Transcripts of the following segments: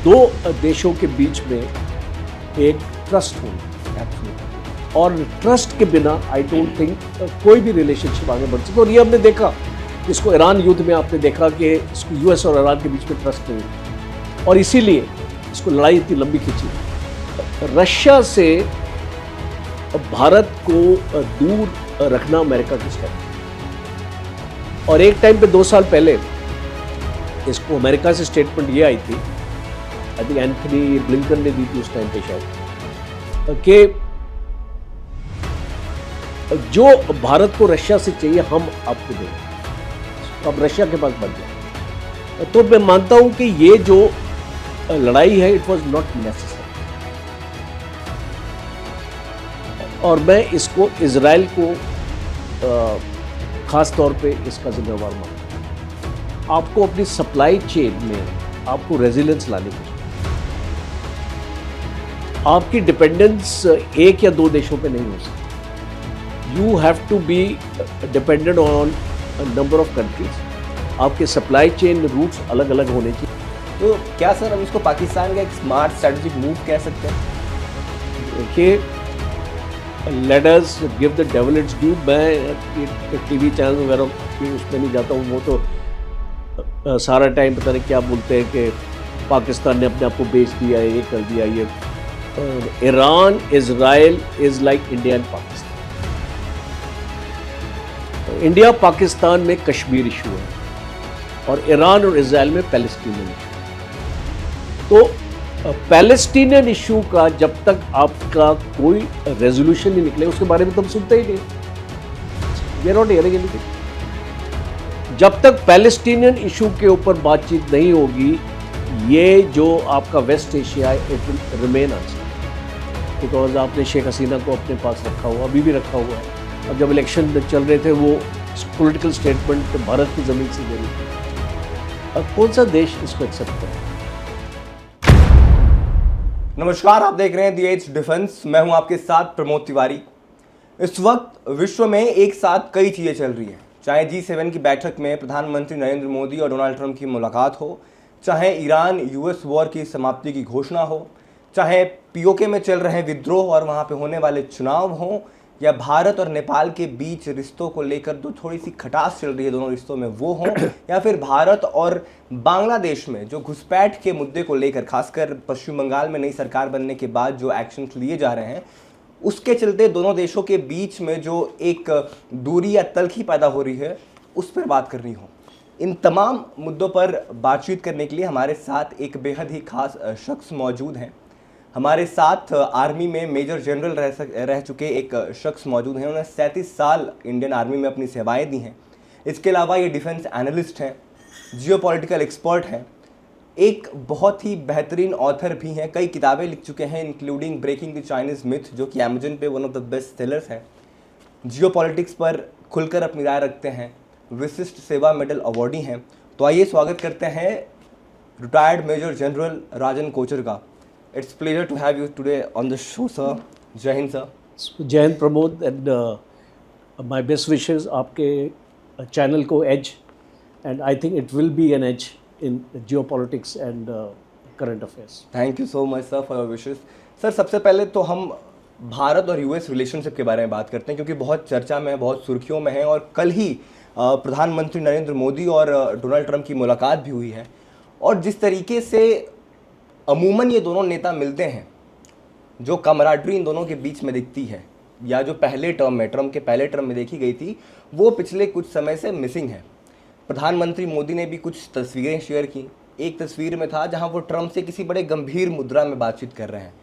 दो देशों के बीच में एक ट्रस्ट होना एब्सोल्युटली, और ट्रस्ट के बिना आई डोंट थिंक कोई भी रिलेशनशिप आगे बढ़ सकता। और ये हमने देखा, इसको ईरान युद्ध में आपने देखा कि इसको यूएस और ईरान के बीच में ट्रस्ट नहीं है, और इसीलिए इसको लड़ाई इतनी लंबी खींची। रशिया से भारत को दूर रखना अमेरिका की स्टेप, और एक टाइम पे 2 साल पहले इसको अमेरिका से स्टेटमेंट ये आई थी, आई थिंक एंथनी ब्लिंकन ने दी थी उस टाइम पे शायद, कि जो भारत को रशिया से चाहिए हम आपको देंगे। अब रशिया के पास बढ़ गया, तो मैं मानता हूं कि ये जो लड़ाई है इट वाज नॉट नेसेसरी, और मैं इसको इजराइल को खास तौर पे इसका जिम्मेवार मानता हूं। आपको अपनी सप्लाई चेन में आपको रेजिलियंस लाने की, आपकी डिपेंडेंस एक या दो देशों पे नहीं हो सकती। You have to be dependent on number of countries. आपके सप्लाई चेन रूट्स अलग अलग होने चाहिए। तो क्या सर हम इसको पाकिस्तान का एक स्मार्ट स्ट्रेटेजिक मूव कह सकते हैं? देखिए, let us give the devil it's due. मैं टीवी चैनल वगैरह उसमें नहीं जाता हूँ, वो तो सारा टाइम पता नहीं क्या बोलते हैं कि पाकिस्तान ने अपने आप को बेच दिया है, ये कर दिया ये। Iran Israel is like India and Pakistan. India Pakistan में कश्मीर इशू है, और ईरान और इजराइल में पैलेस्टीनियन इशू। तो पैलेस्टीनियन इशू का जब तक आपका कोई रेजोल्यूशन नहीं निकले, उसके बारे में तो हम सुनते ही नहीं। We are not hearing anything. जब तक पैलेस्टीनियन इशू के ऊपर बातचीत नहीं होगी, ये जो आपका वेस्ट एशिया है it will remain unstable, because आपने शेख हसीना को अपने पास रखा हुआ, अभी भी रखा हुआ है। अब जब इलेक्शन चल रहे थे, वो पॉलिटिकल स्टेटमेंट भारत की ज़मीन से दे रही थी। अब कौन सा देश इसको एक्सेप्ट करे? नमस्कार, आप देख रहे हैं द एज डिफेंस। मैं हूं आपके साथ प्रमोद तिवारी। इस वक्त विश्व में एक साथ कई चीज़ें चल रही हैं, चाहे G7 की बैठक में प्रधानमंत्री नरेंद्र मोदी और डोनाल्ड ट्रंप की मुलाकात हो, चाहे ईरान यूएस वॉर की समाप्ति की घोषणा हो, चाहे पीओके में चल रहे विद्रोह और वहाँ पे होने वाले चुनाव हों, या भारत और नेपाल के बीच रिश्तों को लेकर जो थोड़ी सी खटास चल रही है दोनों रिश्तों में वो हों, या फिर भारत और बांग्लादेश में जो घुसपैठ के मुद्दे को लेकर, खासकर पश्चिम बंगाल में नई सरकार बनने के बाद जो एक्शन लिए जा रहे हैं, उसके चलते दोनों देशों के बीच में जो एक दूरी या तल्खी पैदा हो रही है, उस पर बात करनी हो। इन तमाम मुद्दों पर बातचीत करने के लिए हमारे साथ एक बेहद ही खास शख्स मौजूद हैं। हमारे साथ आर्मी में मेजर जनरल रह चुके एक शख्स मौजूद हैं। उन्होंने 37 साल इंडियन आर्मी में अपनी सेवाएं दी हैं। इसके अलावा ये डिफेंस एनालिस्ट हैं, जियोपॉलिटिकल एक्सपर्ट हैं, एक बहुत ही बेहतरीन ऑथर भी हैं। कई किताबें लिख चुके हैं, including breaking the Chinese myth, जो कि अमेजन पे one of the best sellers हैं। जियोपॉलिटिक्स पर खुलकर अपनी राय रखते हैं, विशिष्ट सेवा मेडल अवॉर्डी हैं। तो आइए स्वागत करते हैं रिटायर्ड मेजर जनरल राजन कोचर का। It's pleasure to have you today on the show, sir. जय हिंद सर। जय हिंद Pramod, and my best wishes आपके चैनल को edge, and I think it will be an edge in geopolitics and current affairs. Thank you so much sir for your wishes. Sir, सबसे पहले तो हम भारत और यूएस रिलेशनशिप के बारे में बात करते हैं, क्योंकि बहुत चर्चा में है, बहुत सुर्खियों में है, और कल ही प्रधानमंत्री नरेंद्र मोदी और डोनाल्ड ट्रंप की मुलाकात भी हुई है। और जिस तरीके से अमूमन ये दोनों नेता मिलते हैं, जो कमराडरी इन दोनों के बीच में दिखती है, या जो पहले टर्म में, ट्रंप के पहले टर्म में देखी गई थी, वो पिछले कुछ समय से मिसिंग है। प्रधानमंत्री मोदी ने भी कुछ तस्वीरें शेयर की। एक तस्वीर में था जहां वो ट्रंप से किसी बड़े गंभीर मुद्रा में बातचीत कर रहे हैं।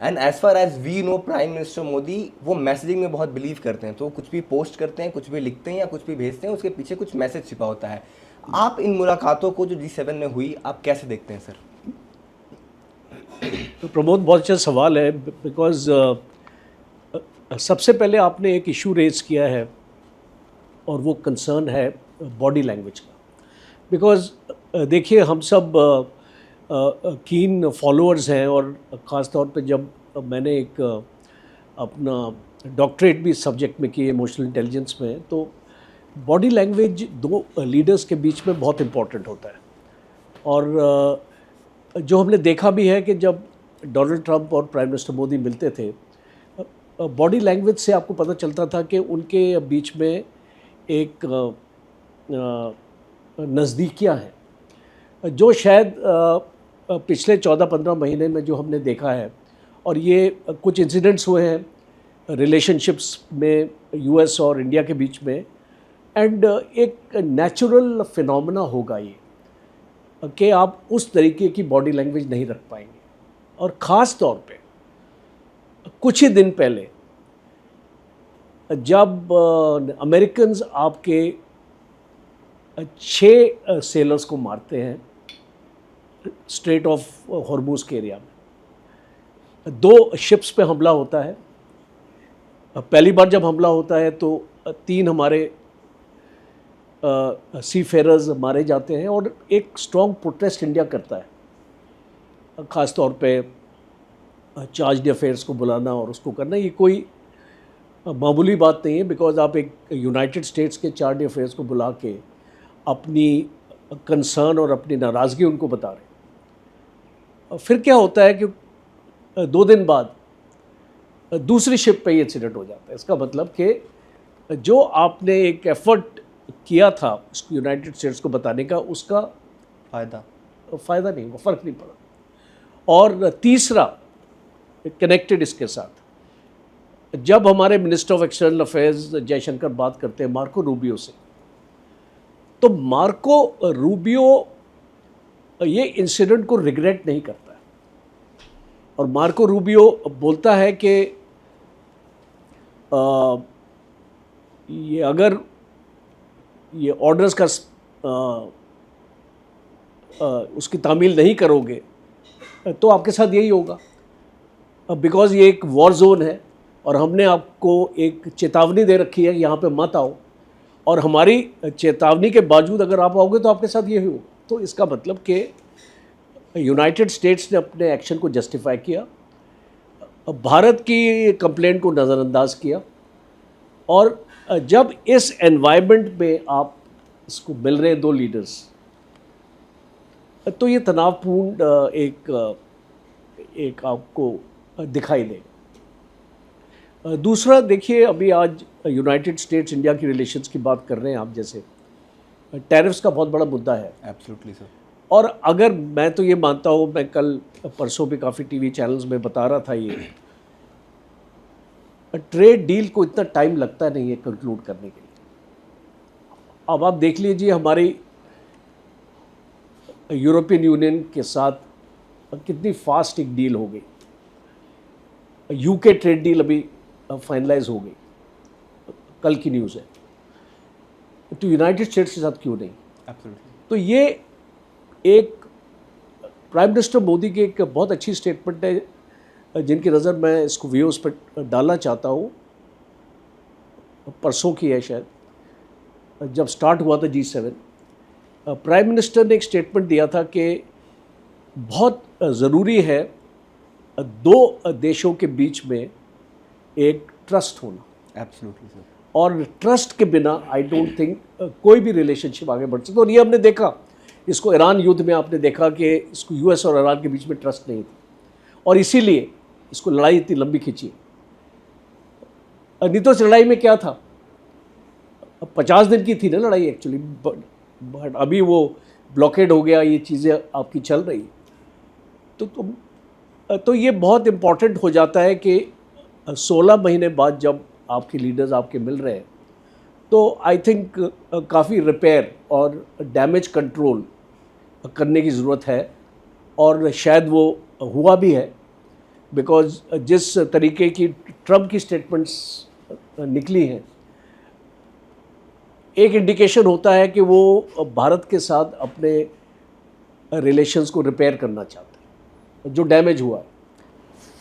And as far as we know, prime minister Modi वो मैसेजिंग में बहुत बिलीव करते हैं। तो कुछ भी पोस्ट करते हैं, कुछ भी लिखते हैं या कुछ भी भेजते हैं, उसके पीछे कुछ मैसेज छिपा होता है। आप इन मुलाकातों को जो G7 में हुई, आप कैसे देखते हैं सर? तो प्रमोद, बहुत अच्छा सवाल है, बिकॉज सबसे पहले आपने एक इशू रेज किया है, और वो कंसर्न है बॉडी लैंग्वेज का। बिकॉज देखिए, हम सब कीन फॉलोअर्स हैं, और ख़ास तौर पे जब मैंने एक अपना डॉक्टरेट भी इस सब्जेक्ट में की, इमोशनल इंटेलिजेंस में, तो बॉडी लैंग्वेज दो लीडर्स के बीच में बहुत इम्पॉर्टेंट होता है। और जो हमने देखा भी है कि जब डोनाल्ड ट्रंप और प्राइम मिनिस्टर मोदी मिलते थे, बॉडी लैंग्वेज से आपको पता चलता था कि उनके बीच में एक नज़दीकियाँ हैं जो शायद पिछले 14-15 महीने में जो हमने देखा है। और ये कुछ इंसिडेंट्स हुए हैं रिलेशनशिप्स में यूएस और इंडिया के बीच में, एंड एक नेचुरल फिनोमेना होगा ये कि आप उस तरीके की बॉडी लैंग्वेज नहीं रख पाएंगे। और ख़ास तौर पे कुछ ही दिन पहले जब अमेरिकन्स आपके 6 सेलर्स को मारते हैं स्ट्रेट ऑफ हॉर्मूज के एरिया में, 2 शिप्स पे हमला होता है। पहली बार जब हमला होता है तो 3 हमारे सी फेरर्स मारे जाते हैं और एक स्ट्रॉन्ग प्रोटेस्ट इंडिया करता है। ख़ास तौर पे चार्ज अफेयर्स को बुलाना और उसको करना ये कोई मामूली बात नहीं है, बिकॉज आप एक यूनाइटेड स्टेट्स के चार्ज अफेयर्स को बुला के अपनी कंसर्न और अपनी नाराज़गी उनको बता रहे हैं। फिर क्या होता है कि 2 दिन बाद दूसरी शिप पे ये इंसिडेंट हो जाता है। इसका मतलब कि जो आपने एक एफर्ट किया था उसको यूनाइटेड स्टेट्स को बताने का, उसका फ़ायदा नहीं हुआ, फ़र्क नहीं पड़ा। और तीसरा कनेक्टेड इसके साथ, जब हमारे minister of external affairs Jaishankar बात करते हैं मार्को रूबियो से, तो मार्को रूबियो ये इंसिडेंट को रिग्रेट नहीं करता है। और मार्को रूबियो बोलता है कि ये अगर ये ऑर्डर्स का उसकी तामील नहीं करोगे तो आपके साथ यही होगा, बिकॉज़ ये एक वॉर जोन है और हमने आपको एक चेतावनी दे रखी है यहाँ पे मत आओ, और हमारी चेतावनी के बावजूद अगर आप आओगे तो आपके साथ यही होगा। तो इसका मतलब कि यूनाइटेड स्टेट्स ने अपने एक्शन को जस्टिफाई किया, भारत की कंप्लेंट को नज़रअंदाज किया, और जब इस एनवायरनमेंट में आप इसको मिल रहे हैं 2 लीडर्स, तो ये तनावपूर्ण एक आपको दिखाई देगा। दूसरा देखिए, अभी आज यूनाइटेड स्टेट्स इंडिया की रिलेशंस की बात कर रहे हैं आप, जैसे टैरिफ्स का बहुत बड़ा मुद्दा है। Absolutely sir. और अगर मैं तो ये मानता हूँ, मैं कल परसों भी काफ़ी टीवी चैनल्स में बता रहा था, ये ट्रेड डील को इतना टाइम लगता नहीं है कंक्लूड करने के लिए। अब आप देख लीजिए हमारी यूरोपियन यूनियन के साथ कितनी फास्ट एक डील हो गई। यूके ट्रेड डील अभी फाइनलाइज हो गई, कल की न्यूज़ है। तो यूनाइटेड स्टेट्स के साथ क्यों नहीं? एब्सोल्युटली। तो ये एक प्राइम मिनिस्टर मोदी की एक बहुत अच्छी स्टेटमेंट है जिनकी नज़र मैं इसको व्यूज़ पर डालना चाहता हूँ। परसों की है शायद, जब स्टार्ट हुआ था G7, प्राइम मिनिस्टर ने एक स्टेटमेंट दिया था कि बहुत ज़रूरी है 2 देशों के बीच में एक ट्रस्ट होना। Absolutely sir. और ट्रस्ट के बिना आई डोंट थिंक कोई भी रिलेशनशिप आगे बढ़ सकता। और ये हमने देखा, इसको ईरान युद्ध में आपने देखा कि इसको यूएस और ईरान के बीच में ट्रस्ट नहीं थी, और इसीलिए इसको लड़ाई इतनी लंबी खींची। नहीं तो इस लड़ाई में क्या था, 50 दिन की थी ना लड़ाई एक्चुअली, बट अभी वो ब्लॉकेड हो गया, ये चीज़ें आपकी चल रही। तो ये बहुत इम्पॉर्टेंट हो जाता है कि 16 महीने बाद जब आपके लीडर्स आपके मिल रहे हैं, तो आई थिंक काफ़ी रिपेयर और डैमेज कंट्रोल करने की ज़रूरत है, और शायद वो हुआ भी है, बिकॉज़ जिस तरीके की ट्रंप की स्टेटमेंट्स निकली हैं, एक इंडिकेशन होता है कि वो भारत के साथ अपने रिलेशंस को रिपेयर करना चाहते हैं जो डैमेज हुआ है।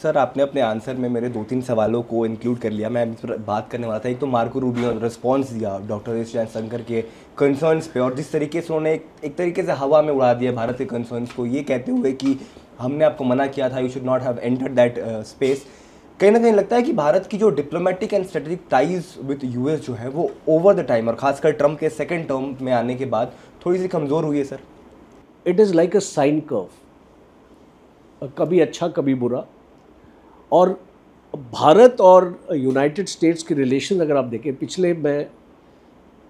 सर, आपने अपने आंसर में मेरे 2-3 सवालों को इंक्लूड कर लिया। मैं इस पर बात करने वाला था। एक तो मार्को रूबियो ने रिस्पॉन्स दिया डॉक्टर एस जयशंकर के कंसर्न्स पे, और जिस तरीके से उन्होंने एक तरीके से हवा में उड़ा दिया भारत के कंसर्न्स को, ये कहते हुए कि हमने आपको मना किया था, you should not have entered that space. कहीं ना कहीं लगता है कि भारत की जो diplomatic and strategic ties with US जो है वो ओवर द टाइम, और खासकर ट्रंप के 2nd टर्म में आने के बाद थोड़ी सी कमज़ोर हुई है sir. It is like a sine curve. कभी अच्छा कभी बुरा। और भारत और यूनाइटेड स्टेट्स के रिलेशन अगर आप देखें, पिछले मैं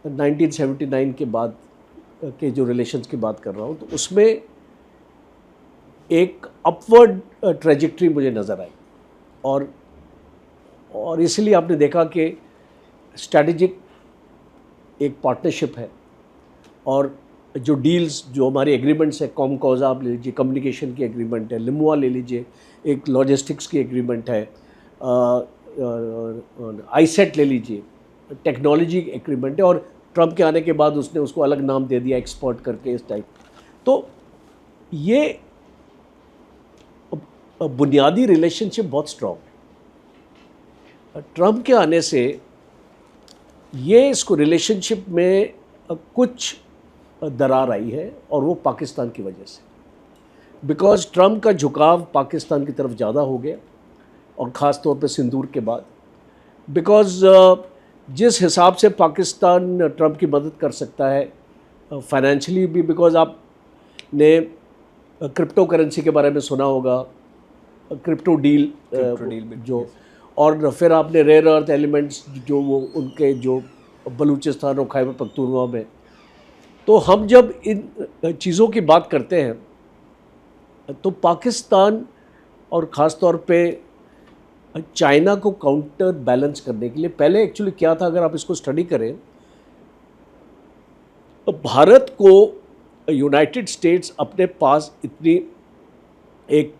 1979 के बाद के जो रिलेशंस की बात कर रहा हूँ, तो उसमें एक अपवर्ड ट्रेजेक्ट्री मुझे नज़र आई। और इसलिए आपने देखा कि स्ट्रैटेजिक एक पार्टनरशिप है, और जो डील्स, जो हमारे एग्रीमेंट्स है, कॉमकोजा आप ले लीजिए, कम्युनिकेशन की एग्रीमेंट है, लिमुआ ले लीजिए, एक लॉजिस्टिक्स की एग्रीमेंट है, आईसेट ले लीजिए, टेक्नोलॉजी एग्रीमेंट है, और ट्रंप के आने के बाद उसने उसको अलग नाम दे दिया, एक्सपोर्ट करके इस टाइप। तो ये बुनियादी रिलेशनशिप बहुत स्ट्रॉन्ग है। ट्रंप के आने से ये इसको रिलेशनशिप में कुछ दरार आई है, और वो पाकिस्तान की वजह से, बिकॉज ट्रंप का झुकाव पाकिस्तान की तरफ ज़्यादा हो गया, और ख़ास तौर पे सिंदूर के बाद। बिकॉज जिस हिसाब से पाकिस्तान ट्रंप की मदद कर सकता है फाइनेंशियली भी, बिकॉज आपने क्रिप्टो करेंसी के बारे में सुना होगा, क्रिप्टो डील जो, और फिर आपने रेयर अर्थ एलिमेंट्स जो वो उनके जो बलूचिस्तान और खैबर पख्तूनख्वा में। तो हम जब इन चीज़ों की बात करते हैं तो पाकिस्तान और ख़ास तौर पे चाइना को काउंटर बैलेंस करने के लिए, पहले एक्चुअली क्या था, अगर आप इसको स्टडी करें, तो भारत को यूनाइटेड स्टेट्स अपने पास इतनी एक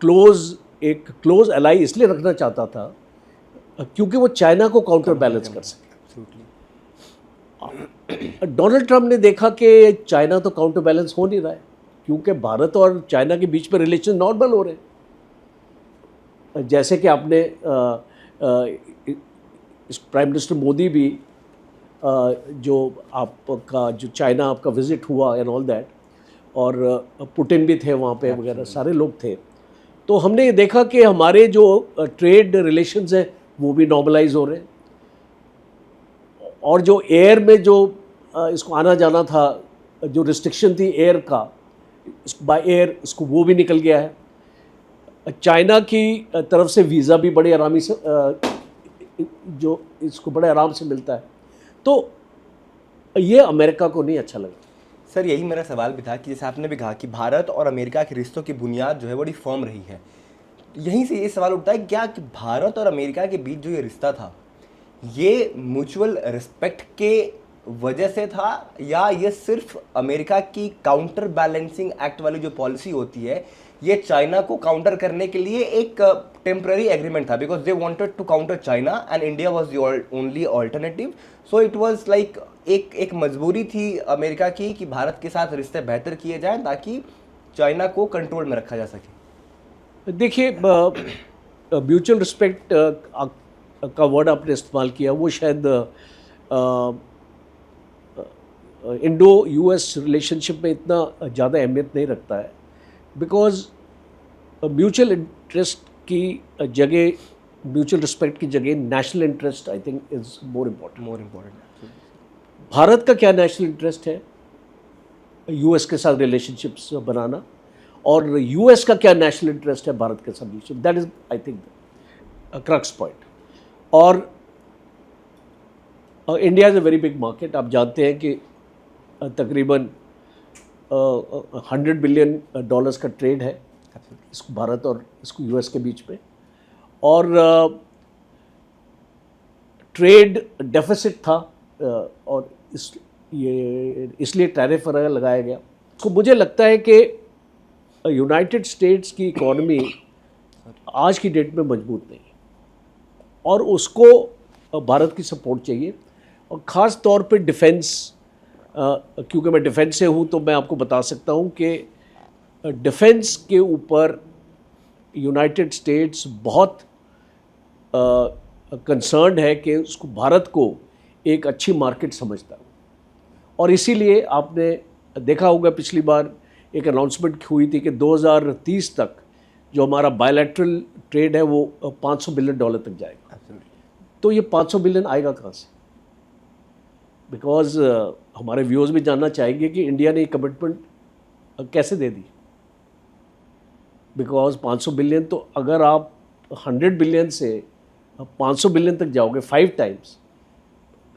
क्लोज एलाई इसलिए रखना चाहता था क्योंकि वो चाइना को काउंटर बैलेंस कर सके। डोनाल्ड ट्रंप ने देखा कि चाइना तो काउंटर बैलेंस हो नहीं रहा है, क्योंकि भारत और चाइना के बीच में रिलेशन नॉर्मल हो रहे हैं। जैसे कि आपने प्राइम मिनिस्टर मोदी भी जो आपका जो चाइना आपका विज़िट हुआ एंड ऑल दैट, और पुतिन भी थे वहाँ पे वगैरह, सारे लोग थे। तो हमने ये देखा कि हमारे जो ट्रेड रिलेशंस हैं वो भी नॉर्मलाइज हो रहे हैं, और जो एयर में जो इसको आना जाना था, जो रिस्ट्रिक्शन थी एयर का, बाय एयर, इसको वो भी निकल गया है। चाइना की तरफ से वीज़ा भी बड़े आरामी से जो इसको बड़े आराम से मिलता है। तो ये अमेरिका को नहीं अच्छा लगा। सर, यही मेरा सवाल भी था कि जैसे आपने भी कहा कि भारत और अमेरिका के रिश्तों की बुनियाद जो है बड़ी फर्म रही है, यहीं से ये सवाल उठता है क्या कि भारत और अमेरिका के बीच जो ये रिश्ता था, ये म्यूचुअल रिस्पेक्ट के वजह से था, या ये सिर्फ अमेरिका की काउंटर बैलेंसिंग एक्ट वाली जो पॉलिसी होती है, ये चाइना को काउंटर करने के लिए एक टेम्पररी एग्रीमेंट था, because they wanted to counter China and India was the only alternative. So it was like एक मजबूरी थी अमेरिका की कि भारत के साथ रिश्ते बेहतर किए जाएं ताकि चाइना को कंट्रोल में रखा जा सके। देखिए, म्यूचुअल रिस्पेक्ट का वर्ड आपने इस्तेमाल किया, वो शायद इंडो यूएस रिलेशनशिप में इतना ज़्यादा अहमियत नहीं रखता है, बिकॉज म्यूचुअल इंटरेस्ट की जगह, म्यूचुअल रिस्पेक्ट की जगह national interest I think is more important. Bharat का क्या नेशनल इंटरेस्ट है? यूएस के साथ रिलेशनशिप्स बनाना, और यूएस का क्या नेशनल इंटरेस्ट है भारत के साथ relationship? That is I think crux point. और India is a very big market. आप जानते हैं कि तकरीबन $100 बिलियन का ट्रेड है इसको भारत और इसको यूएस के बीच में, और ट्रेड डेफिसिट था, और इसलिए टैरिफ वगैरह लगाया गया। तो मुझे लगता है कि यूनाइटेड स्टेट्स की इकॉनमी आज की डेट में मजबूत नहीं है, और उसको भारत की सपोर्ट चाहिए, और ख़ास तौर पे डिफेंस, क्योंकि मैं डिफेंस से हूँ तो मैं आपको बता सकता हूँ कि डिफेंस के ऊपर यूनाइटेड स्टेट्स बहुत कंसर्न्ड है कि उसको भारत को एक अच्छी मार्केट समझता है। और इसीलिए आपने देखा होगा पिछली बार एक अनाउंसमेंट हुई थी कि 2030 तक जो हमारा बायलैटरल ट्रेड है वो $500 बिलियन तक जाएगा। तो ये 500 बिलियन आएगा कहाँ से? बिकॉज हमारे व्यूअर्स भी जानना चाहेंगे कि इंडिया ने कमिटमेंट कैसे दे दी। बिकॉज 500 बिलियन, तो अगर आप 100 बिलियन से 500 बिलियन तक जाओगे 5 टाइम्स,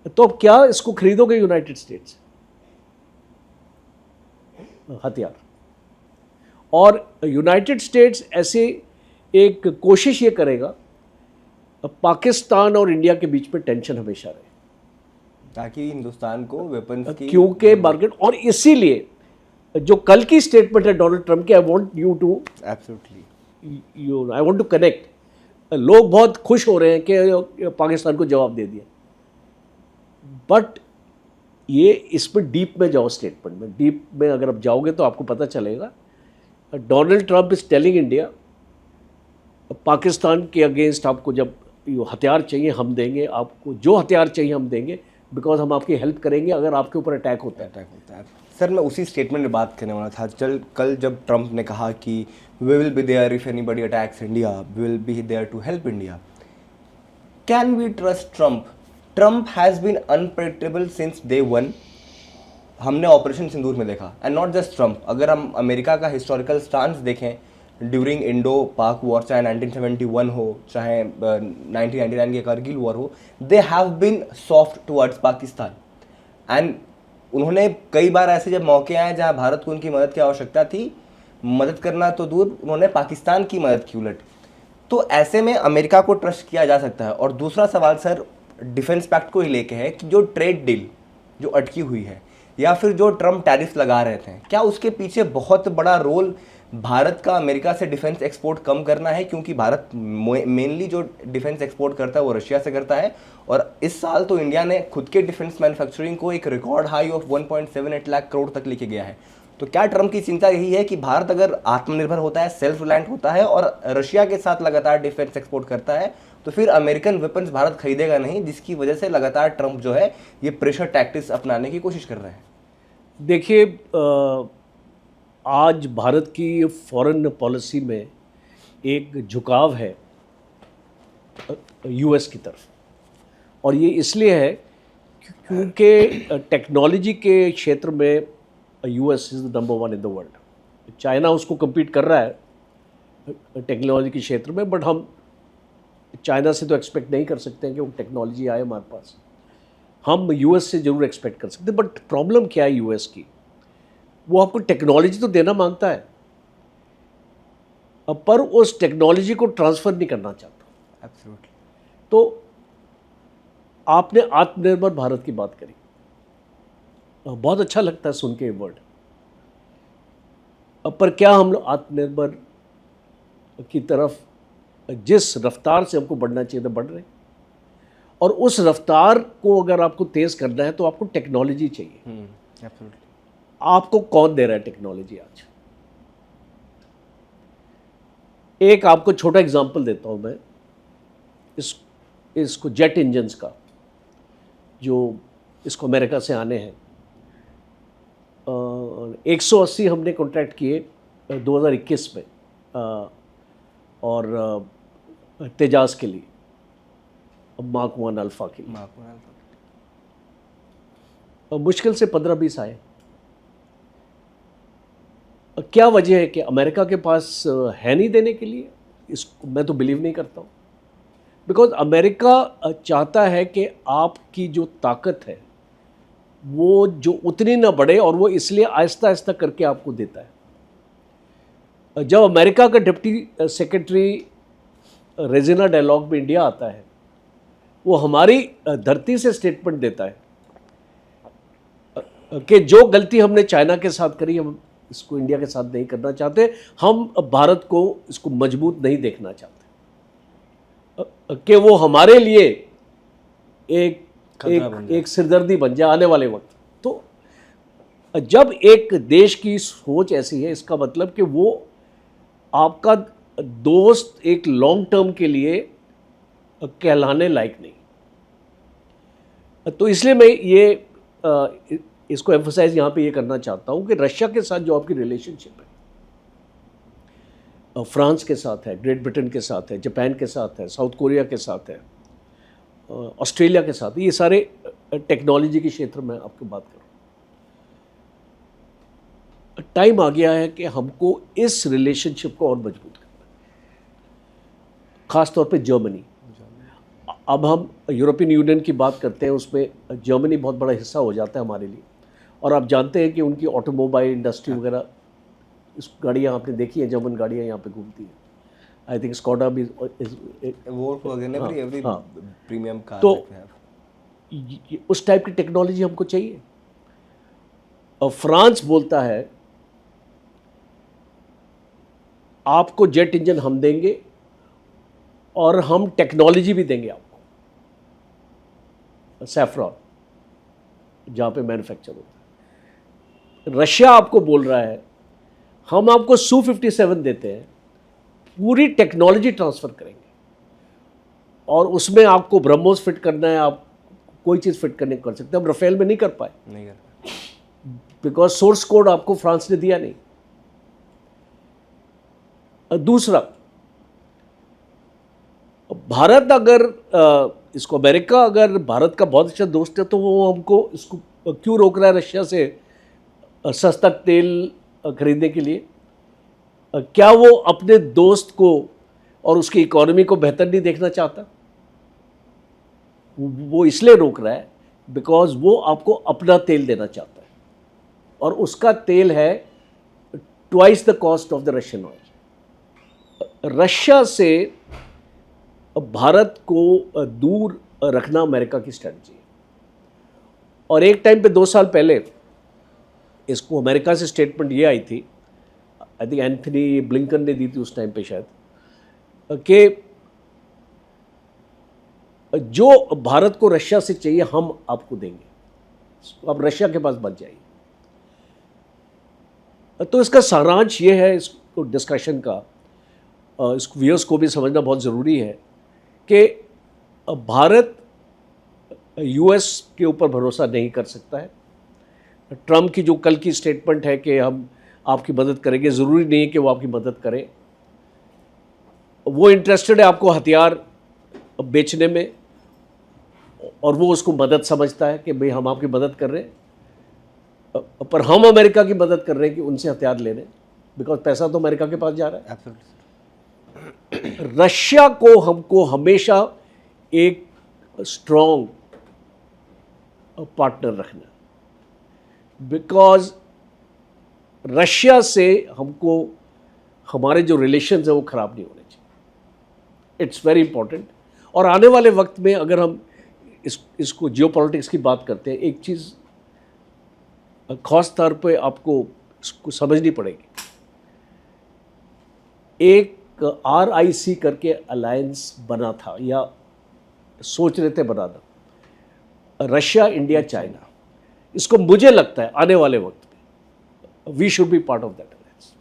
तो अब क्या इसको खरीदोगे यूनाइटेड स्टेट्स से? हथियार। और यूनाइटेड स्टेट्स ऐसे एक कोशिश ये करेगा पाकिस्तान और इंडिया के बीच में टेंशन हमेशा रहे, ताकि हिंदुस्तान को वेपन्स की, क्योंकि मार्केट, और इसीलिए जो कल की स्टेटमेंट है डोनाल्ड ट्रंप की, I want you to absolutely I want to connect, लोग बहुत खुश हो रहे हैं कि पाकिस्तान को जवाब दे दिया, बट ये इसमें डीप में जाओ, स्टेटमेंट में डीप में अगर आप जाओगे तो आपको पता चलेगा Donald Trump is telling India, Pakistan के अगेंस्ट आपको जब हथियार चाहिए हम देंगे, आपको जो हथियार चाहिए हम देंगे, बिकॉज हम आपकी हेल्प करेंगे अगर आपके ऊपर अटैक होता है। सर मैं उसी स्टेटमेंट में बात करने वाला था। कल जब ट्रंप ने कहा कि we will be there if anybody attacks India, we will be there to help India, can we trust Trump? Trump has been unpredictable since day one. हमने ऑपरेशन सिंदूर में देखा, एंड नॉट जस्ट ट्रंप, अगर हम America का historical stance देखें during Indo Pak war, चाहे 1971 हो, चाहे 1999 के कारगिल वॉर हो, they have been soft towards Pakistan. And उन्होंने कई बार ऐसे जब मौके आए जहां भारत को उनकी मदद की आवश्यकता थी, मदद करना तो दूर, उन्होंने पाकिस्तान की मदद की उलट। तो ऐसे में अमेरिका को ट्रस्ट किया जा सकता है? और दूसरा सवाल सर डिफेंस पैक्ट को ही लेके है कि जो ट्रेड डील जो अटकी हुई है, या फिर जो ट्रम्प टैरिफ लगा रहे थे, क्या उसके पीछे बहुत बड़ा रोल भारत का अमेरिका से डिफेंस एक्सपोर्ट कम करना है? क्योंकि भारत मेनली जो डिफेंस एक्सपोर्ट करता है वो रशिया से करता है, और इस साल तो इंडिया ने खुद के डिफेंस मैन्युफैक्चरिंग को एक record high of 1.78 lakh crore तक लेके गया है। तो क्या ट्रम्प की चिंता यही है कि भारत अगर आत्मनिर्भर होता है, सेल्फ रिलायंट होता है और रशिया के साथ लगातार डिफेंस एक्सपोर्ट करता है, तो फिर अमेरिकन वेपन्स भारत खरीदेगा नहीं, जिसकी वजह से लगातार ट्रम्प जो है ये प्रेशर टैक्टिक्स अपनाने की कोशिश कर रहे हैं? देखिए, आज भारत की फॉरेन पॉलिसी में एक झुकाव है यूएस की तरफ, और ये इसलिए है क्योंकि टेक्नोलॉजी के क्षेत्र में US is the number 1 in the world. China उसको कम्पीट कर रहा है टेक्नोलॉजी के क्षेत्र में, बट हम चाइना से तो एक्सपेक्ट नहीं कर सकते हैं कि वो टेक्नोलॉजी आए हमारे पास। हम यूएस से ज़रूर एक्सपेक्ट कर सकते हैं, बट प्रॉब्लम क्या है यूएस की, वो आपको टेक्नोलॉजी तो देना मांगता है, पर उस टेक्नोलॉजी को ट्रांसफ़र नहीं करना चाहता। एब्सोल्युटली। तो आपने आत्मनिर्भर भारत की बात करी, बहुत अच्छा लगता है सुन के वर्ड, पर क्या हम लोग आत्मनिर्भर की तरफ जिस रफ्तार से हमको बढ़ना चाहिए था बढ़ रहे हैं? और उस रफ्तार को अगर आपको तेज़ करना है तो आपको टेक्नोलॉजी चाहिए। एब्सोल्युटली। आपको कौन दे रहा है टेक्नोलॉजी आज? एक आपको छोटा एग्जांपल देता हूं मैं, इसको जेट इंजन्स का, जो इसको अमेरिका से आने हैं, 180 हमने कॉन्ट्रैक्ट किए 2021 में, और तेजास के लिए, मार्क 1 अल्फा के लिए मुश्किल से 15-20 आए। क्या वजह है कि अमेरिका के पास है नहीं देने के लिए? इसको मैं तो बिलीव नहीं करता हूँ, बिकॉज अमेरिका चाहता है कि आपकी जो ताकत है वो जो उतनी ना बढ़े, और वो इसलिए आहिस्ता आहिस्ता करके आपको देता है। जब अमेरिका का डिप्टी सेक्रेटरी रेजिना डायलॉग में इंडिया आता है, वो हमारी धरती से स्टेटमेंट देता है कि जो गलती हमने चाइना के साथ करी हम इसको इंडिया के साथ नहीं करना चाहते, हम भारत को इसको मजबूत नहीं देखना चाहते, कि वो हमारे लिए एक सिरदर्दी बन जाए आने वाले वक्त। तो जब एक देश की सोच ऐसी है, इसका मतलब कि वो आपका दोस्त एक लॉन्ग टर्म के लिए कहलाने लायक नहीं। तो इसलिए मैं ये इसको एम्फोसाइज यहाँ पे ये करना चाहता हूँ कि रशिया के साथ जो आपकी रिलेशनशिप है, फ्रांस के साथ है, ग्रेट ब्रिटेन के साथ है, जापान के साथ है, साउथ कोरिया के साथ है, ऑस्ट्रेलिया के साथ, ये सारे टेक्नोलॉजी के क्षेत्र में आपकी बात करूँ। टाइम आ गया है कि हमको इस रिलेशनशिप को और मजबूत करना है, ख़ास तौर पे जर्मनी। अब हम यूरोपियन यूनियन की बात करते हैं, उसमें जर्मनी बहुत बड़ा हिस्सा हो जाता है हमारे लिए। और आप जानते हैं कि उनकी ऑटोमोबाइल इंडस्ट्री वगैरह, इस गाड़ियाँ आपने देखी हैं, जर्मन गाड़ियाँ यहाँ पे घूमती हैं। आई थिंक स्कोडा भी प्रीमियम कार तो उस टाइप की टेक्नोलॉजी हमको चाहिए। और फ्रांस बोलता है आपको जेट इंजन हम देंगे और हम टेक्नोलॉजी भी देंगे आपको, सैफ्रॉन जहाँ पे मैन्युफैक्चर होता है। रशिया आपको बोल रहा है हम आपको Su-57 देते हैं, पूरी टेक्नोलॉजी ट्रांसफ़र करेंगे और उसमें आपको ब्रह्मोस फिट करना है, आप कोई चीज़ फिट करने कर सकते हैं। हम राफेल में नहीं कर पाए, बिकॉज सोर्स कोड आपको फ्रांस ने दिया नहीं। दूसरा, भारत अगर इसको अमेरिका अगर भारत का बहुत अच्छा दोस्त है तो वो हमको इसको क्यों रोक रहा है रशिया से सस्ता तेल खरीदने के लिए? क्या वो अपने दोस्त को और उसकी इकोनॉमी को बेहतर नहीं देखना चाहता? वो इसलिए रोक रहा है बिकॉज वो आपको अपना तेल देना चाहता है और उसका तेल है twice the cost of the Russian oil. Russia से भारत को दूर रखना अमेरिका की स्ट्रेटजी है। और एक टाइम पे 2 साल पहले इसको अमेरिका से स्टेटमेंट ये आई थी, आई थिंक एंथनी ब्लिंकन ने दी थी उस टाइम पे शायद, कि जो भारत को रशिया से चाहिए हम आपको देंगे, आप रशिया के पास बच जाइए। तो इसका सारांश ये है इस डिस्कशन का, इस व्यूअर्स को भी समझना बहुत ज़रूरी है कि भारत यूएस के ऊपर भरोसा नहीं कर सकता है। ट्रम्प की जो कल की स्टेटमेंट है कि हम आपकी मदद करेंगे, ज़रूरी नहीं है कि वो आपकी मदद करें। वो इंटरेस्टेड है आपको हथियार बेचने में और वो उसको मदद समझता है कि भाई हम आपकी मदद कर रहे हैं, पर हम अमेरिका की मदद कर रहे हैं कि उनसे हथियार ले रहे हैं, बिकॉज पैसा तो अमेरिका के पास जा रहा है। रशिया को हमको हमेशा एक स्ट्रॉन्ग पार्टनर रखना, बिकॉज रशिया से हमको हमारे जो रिलेशंस हैं वो ख़राब नहीं होने चाहिए। It's very important. और आने वाले वक्त में अगर हम इसको जियोपॉलिटिक्स की बात करते हैं, एक चीज़ ख़ास तौर पे आपको इसको समझनी पड़ेगी। एक RIC करके अलायंस बना था या सोच रहे थे बनाना, रशिया, इंडिया, चाइना। इसको मुझे लगता है आने वाले वक्त में we should be part of that alliance.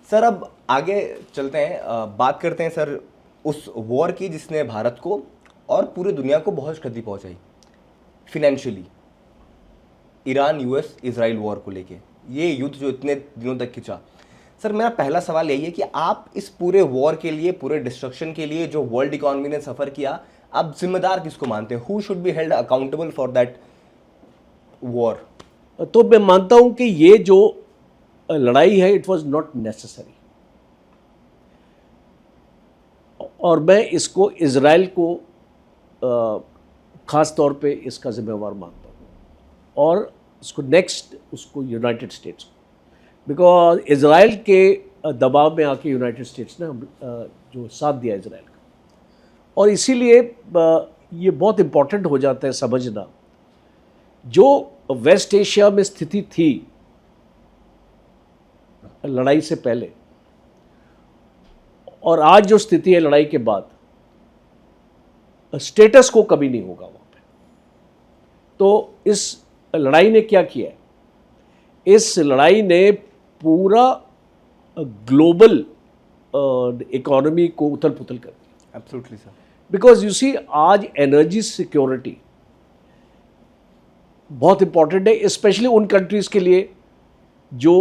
Sir अब आगे चलते हैं, बात करते हैं सर उस वॉर की जिसने भारत को और पूरी दुनिया को बहुत क्षति पहुंचाई financially, Iran US Israel war को लेके, ये युद्ध जो इतने दिनों तक खिंचा। सर मेरा पहला सवाल यही है कि आप इस पूरे वॉर के लिए, पूरे डिस्ट्रक्शन के लिए जो वर्ल्ड इकोनॉमी ने सफ़र किया, आप जिम्मेदार किसको मानते हैं? Who should be held accountable for that war? तो मैं मानता हूं कि ये जो लड़ाई है इट वाज नॉट नेसेसरी, और मैं इसको इजराइल को ख़ास तौर पे इसका जिम्मेवार मानता हूँ और इसको नेक्स्ट उसको यूनाइटेड स्टेट्स को, बिकॉज इजराइल के दबाव में आके यूनाइटेड स्टेट्स ने जो साथ दिया इजराइल का, और इसीलिए ये बहुत इम्पॉर्टेंट हो जाता है समझना जो वेस्ट एशिया में स्थिति थी लड़ाई से पहले और आज जो स्थिति है लड़ाई के बाद, स्टेटस को कभी नहीं होगा वहाँ पे। तो इस लड़ाई ने क्या किया है? इस लड़ाई ने पूरा ग्लोबल इकोनॉमी को उथल पुथल कर दिया। Absolutely sir, because you see आज एनर्जी सिक्योरिटी बहुत इंपॉर्टेंट है, स्पेशली उन कंट्रीज़ के लिए जो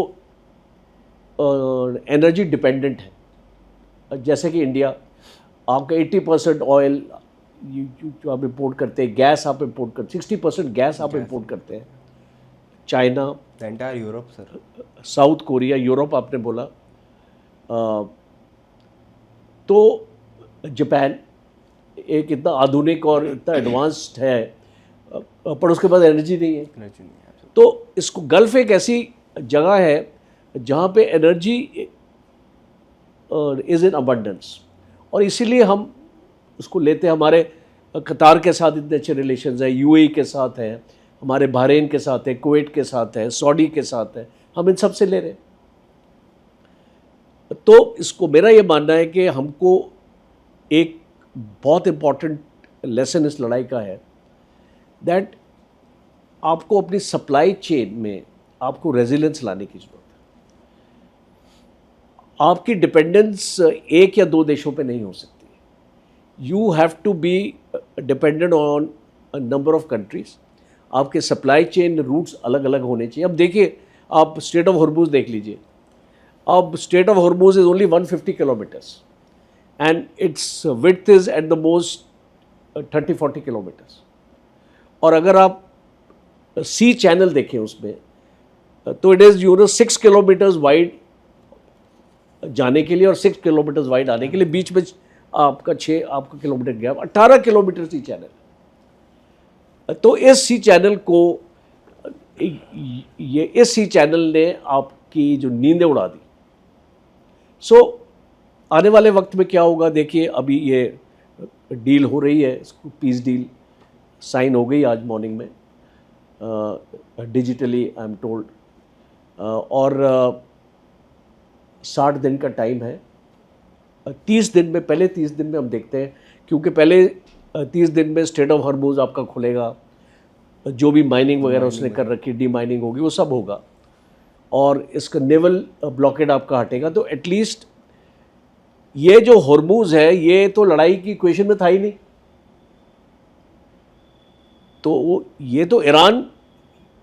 एनर्जी डिपेंडेंट है, जैसे कि इंडिया। आपका 80% ऑयल जो आप इम्पोर्ट करते हैं, गैस आप इम्पोर्ट करते, 60% गैस आप इम्पोर्ट करते हैं, China, the entire Europe sir. South Korea, Europe आपने बोला, तो जापान एक इतना आधुनिक और इतना एडवांस्ड है, पर उसके पास एनर्जी नहीं है। एनर्जी नहीं है absolutely। तो इसको गल्फ एक ऐसी जगह है जहाँ पे एनर्जी इज़ इन अबंडेंस, और इसीलिए हम उसको लेते हैं। हमारे कतार के साथ इतने अच्छे रिलेशंस हैं, यूएई के साथ हैं, हमारे बहरीन के साथ है, कुवैत के साथ है, सऊदी के साथ है, हम इन सब से ले रहे हैं। तो इसको मेरा ये मानना है कि हमको एक बहुत इम्पॉर्टेंट लेसन इस लड़ाई का है दैट आपको अपनी सप्लाई चेन में आपको रेजिलेंस लाने की जरूरत है। आपकी डिपेंडेंस एक या दो देशों पे नहीं हो सकती। You have to be dependent on a number of countries. आपके सप्लाई चेन रूट्स अलग अलग होने चाहिए। अब देखिए, आप स्ट्रेट ऑफ हॉर्मुज देख लीजिए। अब straight of Hormuz is only 150 kilometres and it's width is at the most 30-40 kilometres. और अगर आप सी चैनल देखें उसमें, तो इट इज़ 6 किलोमीटर्स वाइड जाने के लिए और 6 किलोमीटर्स वाइड आने के लिए, बीच में आपका 6 आपका किलोमीटर गैप, 18 किलोमीटर सी चैनल। तो इस सी चैनल को, ये इस सी चैनल ने आपकी जो नींदें उड़ा दी। सो आने वाले वक्त में क्या होगा देखिए, अभी ये डील हो रही है, इसको पीस डील साइन हो गई आज मॉर्निंग में, डिजिटली आई एम टोल्ड, और 60 दिन का टाइम है। 30 दिन में, पहले 30 दिन में हम देखते हैं, क्योंकि पहले 30 दिन में स्ट्रेट ऑफ हॉर्मुज आपका खुलेगा, जो भी माइनिंग वगैरह उसने कर रखी, डी माइनिंग होगी, वो सब होगा, और इसका नेवल ब्लॉकेड आपका हटेगा। तो एटलीस्ट ये जो हॉर्मुज है, ये तो लड़ाई की इक्वेशन में था ही नहीं। तो ये तो ईरान,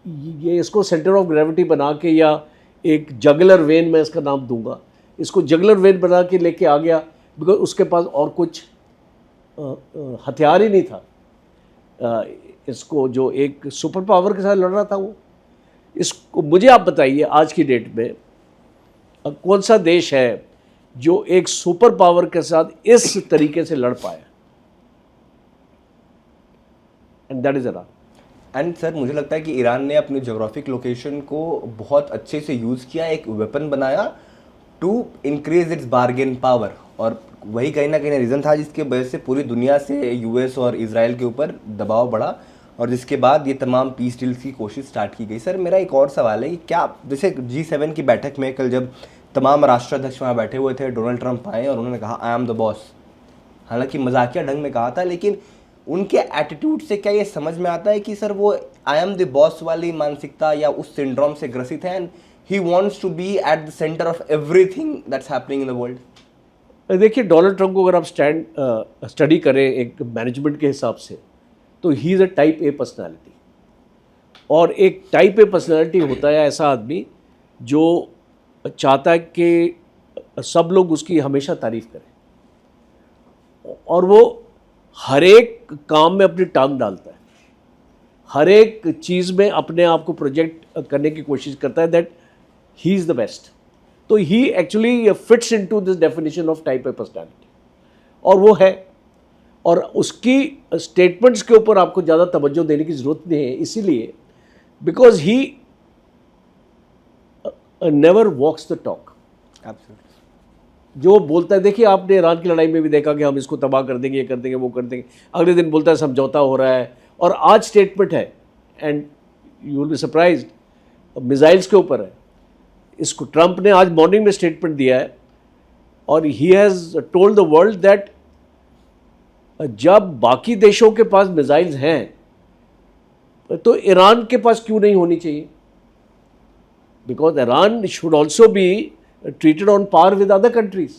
ये इसको सेंटर ऑफ ग्रेविटी बना के, या एक जगलर वेन, मैं इसका नाम दूंगा, इसको जगलर वेन बना के लेके आ गया, बिकॉज उसके पास और कुछ हथियार ही नहीं था। इसको जो एक सुपर पावर के साथ लड़ रहा था वो, इसको मुझे आप बताइए आज की डेट में कौन सा देश है जो एक सुपर पावर के साथ इस तरीके से लड़ पाया? And that is Iran. And sir, मुझे लगता है कि ईरान ने अपनी जोग्राफिक लोकेशन को बहुत अच्छे से यूज़ किया, एक वेपन बनाया to increase its bargain power, और वही कहीं ना कहीं रीज़न था जिसके वजह से पूरी दुनिया से यूएस और इजराइल के ऊपर दबाव बढ़ा, और जिसके बाद ये तमाम पीस डील्स की कोशिश स्टार्ट की गई। सर, मेरा एक और सवाल है कि क्या, जैसे G7 की बैठक में कल जब तमाम राष्ट्राध्यक्ष वहाँ बैठे हुए थे, डोनाल्ड ट्रंप आए और उन्होंने कहा आई एम द बॉस, हालांकि मजाकिया ढंग में कहा था, लेकिन उनके एटीट्यूड से क्या ये समझ में आता है कि सर वो आई एम द बॉस वाली मानसिकता या उस सिंड्रोम से ग्रसित है, and he wants to be at the centre of everything that's happening in the world? देखिए, डोनाल्ड ट्रंप को अगर आप स्टडी करें एक मैनेजमेंट के हिसाब से, तो he is a type A personality. और एक टाइप ए पर्सनैलिटी होता है ऐसा आदमी जो चाहता है कि सब लोग उसकी हमेशा तारीफ करें, और वो हर एक काम में अपनी टांग डालता है, हर एक चीज़ में अपने आप को प्रोजेक्ट करने की कोशिश करता है that he is the best. तो he actually fits into this definition of type A personality, और वो है। और उसकी स्टेटमेंट्स के ऊपर आपको ज़्यादा तवज्जो देने की ज़रूरत नहीं है, इसीलिए because he never walks the talk. जो बोलता है, देखिए आपने ईरान की लड़ाई में भी देखा कि हम इसको तबाह कर देंगे, ये कर देंगे, वो कर देंगे, अगले दिन बोलता है समझौता हो रहा है, और आज स्टेटमेंट है, and you will be surprised, missiles के ऊपर है। इसको ट्रंप ने आज मॉर्निंग में स्टेटमेंट दिया है, और he has told the world that जब बाकी देशों के पास मिसाइल्स हैं, तो ईरान के पास क्यों नहीं होनी चाहिए? Because Iran should also be treated on par with other countries.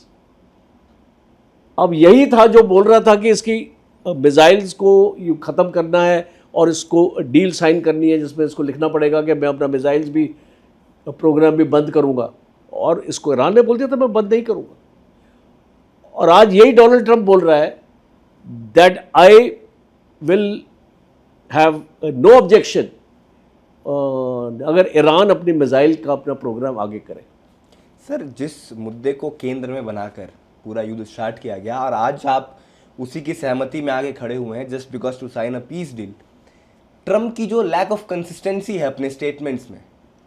अब यही था जो बोल रहा था कि इसकी मिसाइल्स को यू ख़त्म करना है, और इसको डील साइन करनी है जिसमें इसको लिखना पड़ेगा कि मैं अपना मिसाइल्स भी प्रोग्राम भी बंद करूंगा, और इसको ईरान ने बोल दिया था मैं बंद नहीं करूंगा। और आज यही डोनाल्ड ट्रंप बोल रहा है that I will have no objection अगर ईरान अपनी मिसाइल का अपना प्रोग्राम आगे करे। सर, जिस मुद्दे को केंद्र में बनाकर पूरा युद्ध स्टार्ट किया गया और आज आप उसी की सहमति में आगे खड़े हुए हैं just because to sign a peace deal, Trump की जो लैक ऑफ कंसिस्टेंसी है अपने स्टेटमेंट्स में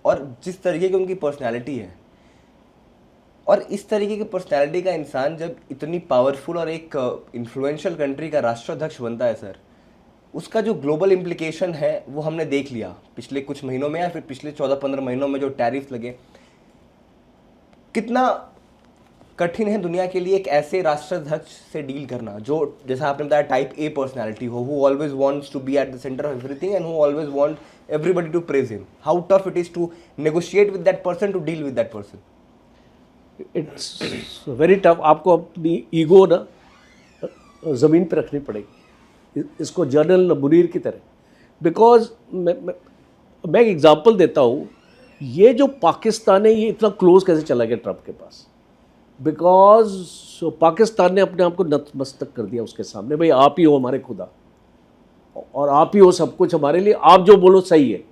और जिस तरीके की उनकी पर्सनैलिटी है, और इस तरीके की पर्सनैलिटी का इंसान जब इतनी पावरफुल और एक इन्फ्लुएंशियल कंट्री का राष्ट्राध्यक्ष बनता है सर, उसका जो ग्लोबल इम्प्लीकेशन है वो हमने देख लिया पिछले कुछ महीनों में या फिर पिछले 14-15 महीनों में जो टैरिफ लगे। कितना कठिन है दुनिया के लिए एक ऐसे राष्ट्राध्यक्ष से डील करना जो, जैसा आपने बताया, टाइप ए पर्सनैलिटी हो, who always wants to be at the centre of everything and who always want everybody to praise him. How tough it is to negotiate with that person, to deal with that person? It's very tough. आपको अपनी ego ना ज़मीन पर रखनी पड़ेगी, इसको general Munir की तरह। बिकॉज मैं एक एग्जांपल देता हूँ, ये जो पाकिस्तान है ये इतना क्लोज कैसे चला गया ट्रंप के पास? बिकॉज पाकिस्तान ने अपने आप को नतमस्तक कर दिया उसके सामने, भाई आप ही हो हमारे खुदा और आप ही हो सब कुछ हमारे लिए, आप जो बोलो सही है।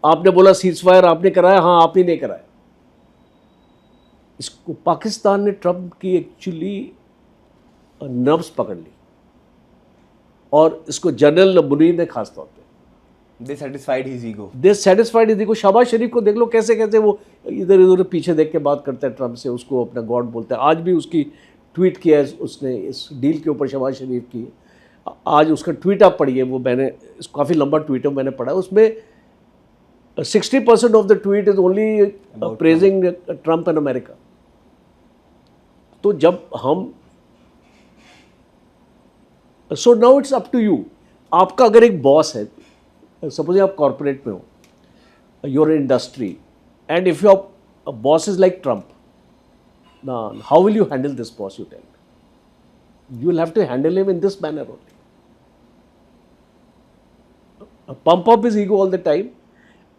आपने बोला सीज फायर आपने कराया, हाँ आप ही ने कराया। इसको पाकिस्तान ने ट्रंप की एक्चुअली नर्व्स पकड़ ली और इसको जनरल मुनीर ने खास तौर पे दे सेटिस्फाइड हिज ईगो। शहबाज शरीफ को देख लो कैसे कैसे वो इधर उधर पीछे देख के बात करता है ट्रंप से, उसको अपना गॉड बोलता है। आज भी उसकी ट्वीट किया है उसने इस डील के ऊपर, शहबाज शरीफ की। आज उसका ट्वीट आप पढ़िए, वो मैंने काफ़ी लंबा ट्वीट है, मैंने पढ़ा। उसमें 60% of the tweet is only praising Trump and America. तो जब हम so now it's up to you. आपका अगर एक बॉस है, सपोज आप कॉर्पोरेट में हो, your industry, and if your boss is like Trump, how will you handle this boss? You tell me. You will have to handle him in this manner only, pump up his ego all the time.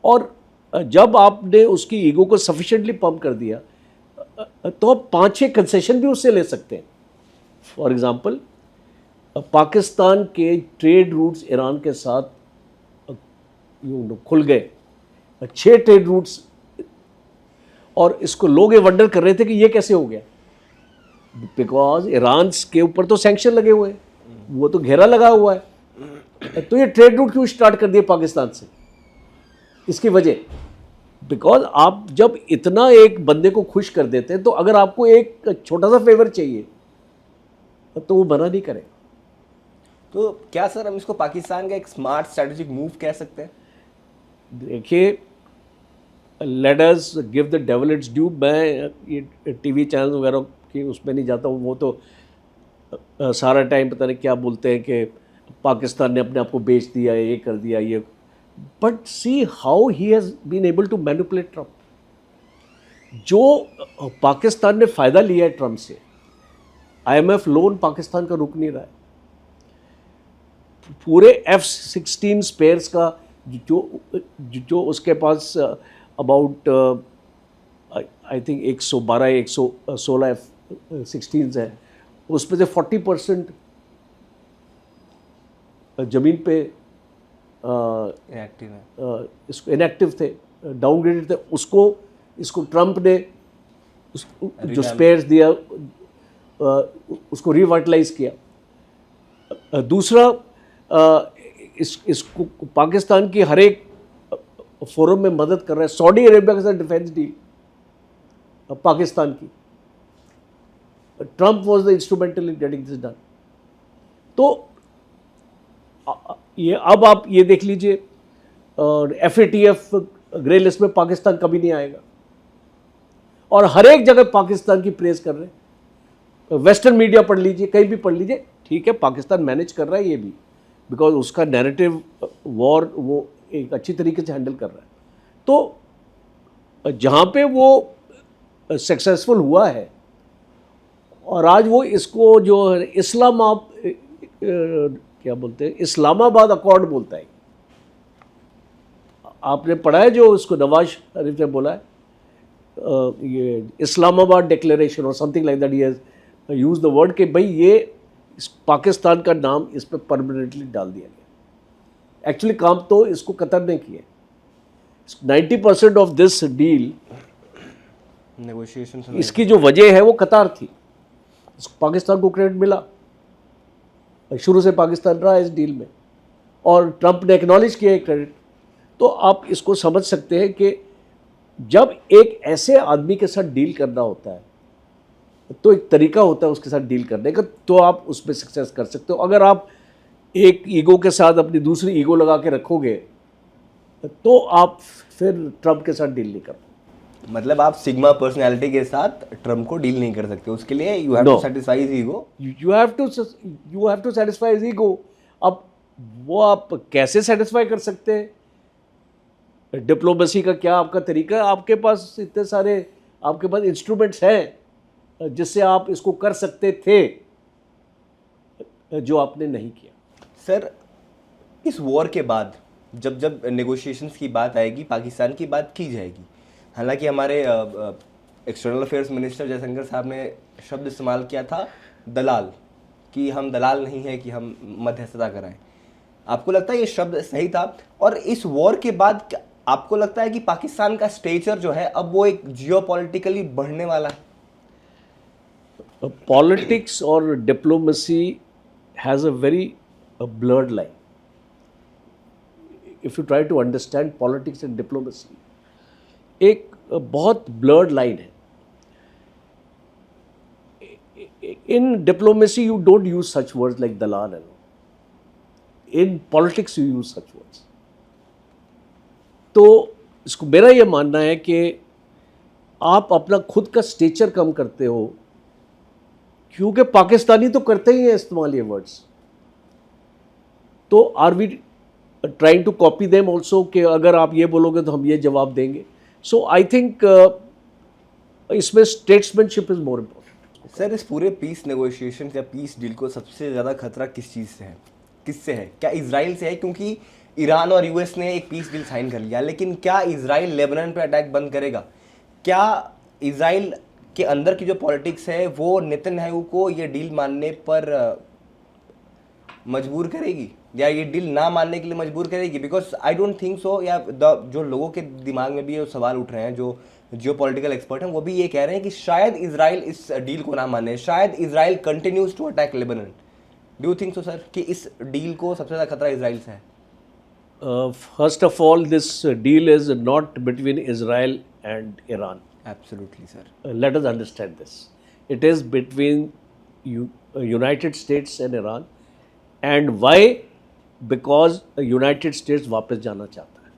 और जब आपने उसकी ego को sufficiently pump कर दिया तो आप 5-6 concession भी उससे ले सकते हैं। फॉर एग्जाम्पल, पाकिस्तान के ट्रेड रूट्स ईरान के साथ खुल गए, 6 ट्रेड रूट्स, और इसको लोग ये वंडर कर रहे थे कि ये कैसे हो गया, बिकॉज ईरान के ऊपर तो सैंक्शन लगे हुए हैं, वो तो घेरा लगा हुआ है। तो ये ट्रेड रूट क्यों स्टार्ट कर दिए पाकिस्तान से? इसकी वजह, बिकॉज आप जब इतना एक बंदे को खुश कर देते हैं तो अगर आपको एक छोटा सा फेवर चाहिए तो वो मना नहीं करेगा। तो क्या सर हम इसको पाकिस्तान का एक स्मार्ट स्ट्रेटेजिक मूव कह सकते हैं? देखिए, let us give the devil it's due. मैं ये टीवी चैनल वगैरह की उसमें नहीं जाता हूँ, वो तो सारा टाइम पता नहीं क्या बोलते हैं कि पाकिस्तान ने अपने आप को बेच दिया, ये कर दिया, ये। But see how he has been able to manipulate Trump. जो पाकिस्तान ने फ़ायदा लिया है ट्रंप से, IMF लोन पाकिस्तान का रुक नहीं रहा है। पूरे F-16 स्पेयर्स का जो उसके पास अबाउट आई थिंक 112-116 F-16 है, उसमें से 40% ज़मीन पे इसको इनएक्टिव थे, डाउनग्रेडेड थे। इसको ट्रंप ने जो स्पेयर्स दिया उसको रिवाइटलाइज किया। दूसरा, इसको पाकिस्तान की हर एक फोरम में मदद कर रहा है। सऊदी अरेबिया के साथ डिफेंस डील पाकिस्तान की, Trump was the instrumental in getting this done. तो ये अब आप ये देख लीजिए, FATF ग्रे लिस्ट में पाकिस्तान कभी नहीं आएगा, और हर एक जगह पाकिस्तान की प्रेज कर रहे हैं। वेस्टर्न मीडिया पढ़ लीजिए, कहीं भी पढ़ लीजिए, ठीक है पाकिस्तान मैनेज कर रहा है ये भी, बिकॉज उसका नैरेटिव वॉर वो एक अच्छी तरीके से हैंडल कर रहा है। तो जहाँ पे वो सक्सेसफुल हुआ है, और आज वो इसको जो क्या बोलते हैं, इस्लामाबाद अकॉर्ड बोलता है। आपने पढ़ा है जो उसको नवाज शरीफ ने बोला है, ये इस्लामाबाद डिक्लेरेशन और something like that, he has use the word कि भाई ये इस पाकिस्तान का नाम इस पर परमानेंटली डाल दिया गया। एक्चुअली काम तो इसको कतर ने किया, 90% ऑफ दिस डील, नेगोशिएशन इसकी जो वजह है वो कतार थी। पाकिस्तान को क्रेडिट मिला, शुरू से पाकिस्तान रहा इस डील में, और ट्रंप ने एक्नॉलेज किया है क्रेडिट। तो आप इसको समझ सकते हैं कि जब एक ऐसे आदमी के साथ डील करना होता है तो एक तरीका होता है उसके साथ डील करने का, तो आप उसमें सक्सेस कर सकते हो। अगर आप एक ईगो के साथ अपनी दूसरी ईगो लगा के रखोगे तो आप फिर ट्रंप के साथ डील नहीं कर पाओगे। मतलब आप सिग्मा पर्सनालिटी के साथ ट्रम्प को डील नहीं कर सकते, उसके लिए you have to satisfy his ego. You have to satisfy his ego. अब वो आप कैसे सेटिस्फाई कर सकते हैं? डिप्लोमेसी का क्या आपका तरीका है? आपके पास इतने सारे आपके पास इंस्ट्रूमेंट्स हैं जिससे आप इसको कर सकते थे, जो आपने नहीं किया। सर, इस वॉर के बाद जब जब नेगोशिएशंस की बात आएगी, पाकिस्तान की बात की जाएगी, हालांकि हमारे एक्सटर्नल अफेयर्स मिनिस्टर जयशंकर साहब ने शब्द इस्तेमाल किया था दलाल, कि हम दलाल नहीं हैं कि हम मध्यस्थता कराएं। आपको लगता है ये शब्द सही था? और इस वॉर के बाद आपको लगता है कि पाकिस्तान का स्टेचर जो है अब वो एक जियोपॉलिटिकली बढ़ने वाला है? पॉलिटिक्स और diplomacy has a very blurred line. If you try to understand politics and diplomacy, एक बहुत blurred line है. In diplomacy, you don't use such words like dalal and all. In politics, you use such words. तो इसको मेरा ये मानना है कि आप अपना खुद का स्टेचर कम करते हो, क्योंकि पाकिस्तानी तो करते ही हैं इस्तेमाल ये वर्ड्स। तो are we trying to copy them also, कि अगर आप ये बोलोगे तो हम ये जवाब देंगे। सो आई थिंक इसमें statesmanship is more important. Sir, इस पूरे पीस नेगोशिएशन या पीस डील को सबसे ज़्यादा खतरा किस चीज़ से है? किससे है? क्या इजराइल से है? क्योंकि ईरान और यूएस ने एक पीस डील साइन कर लिया, लेकिन क्या इजराइल लेबनान पर अटैक बंद करेगा? क्या इजराइल के अंदर की जो पॉलिटिक्स है वो नेतन्याहू को ये डील मानने पर मजबूर करेगी, या ये डील ना मानने के लिए मजबूर करेगी? Because I don't think so, या जो लोगों के दिमाग में भी ये सवाल उठ रहे हैं, जो जियोपॉलिटिकल एक्सपर्ट हैं, वो भी ये कह रहे हैं कि शायद इजराइल इस डील को ना माने, शायद Israel continues to attack Lebanon. Do you think so sir कि इस डील को सबसे ज़्यादा खतरा इजराइल से है? First of all, this deal is not between Israel and Iran. Absolutely, sir. Let us understand this. It is between United States and Iran. And why? Because United States वापस जाना चाहता है.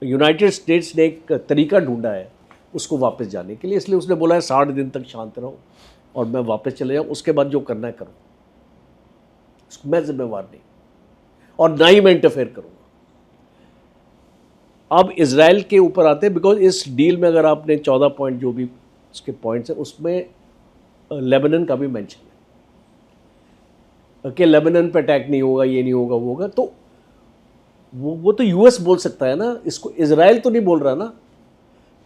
यूनाइटेड स्टेट्स ने एक तरीका ढूंढा है उसको वापस जाने के लिए, इसलिए उसने बोला है 60 दिन तक शांत रहो और मैं वापस चले जाऊँ, उसके बाद जो करना है करो, मैं जिम्मेवार नहीं और ना ही मैं इंटरफेयर करूँगा. अब इजराइल के ऊपर आते हैं, बिकॉज इस डील में अगर आपने 14 पॉइंट जो भी उसके पॉइंट्स हैं उसमें लेबनान का भी मेंशन है कि लेबनान पे अटैक नहीं होगा, ये नहीं होगा, वो होगा. तो वो तो यूएस बोल सकता है ना, इसको इजराइल तो नहीं बोल रहा ना.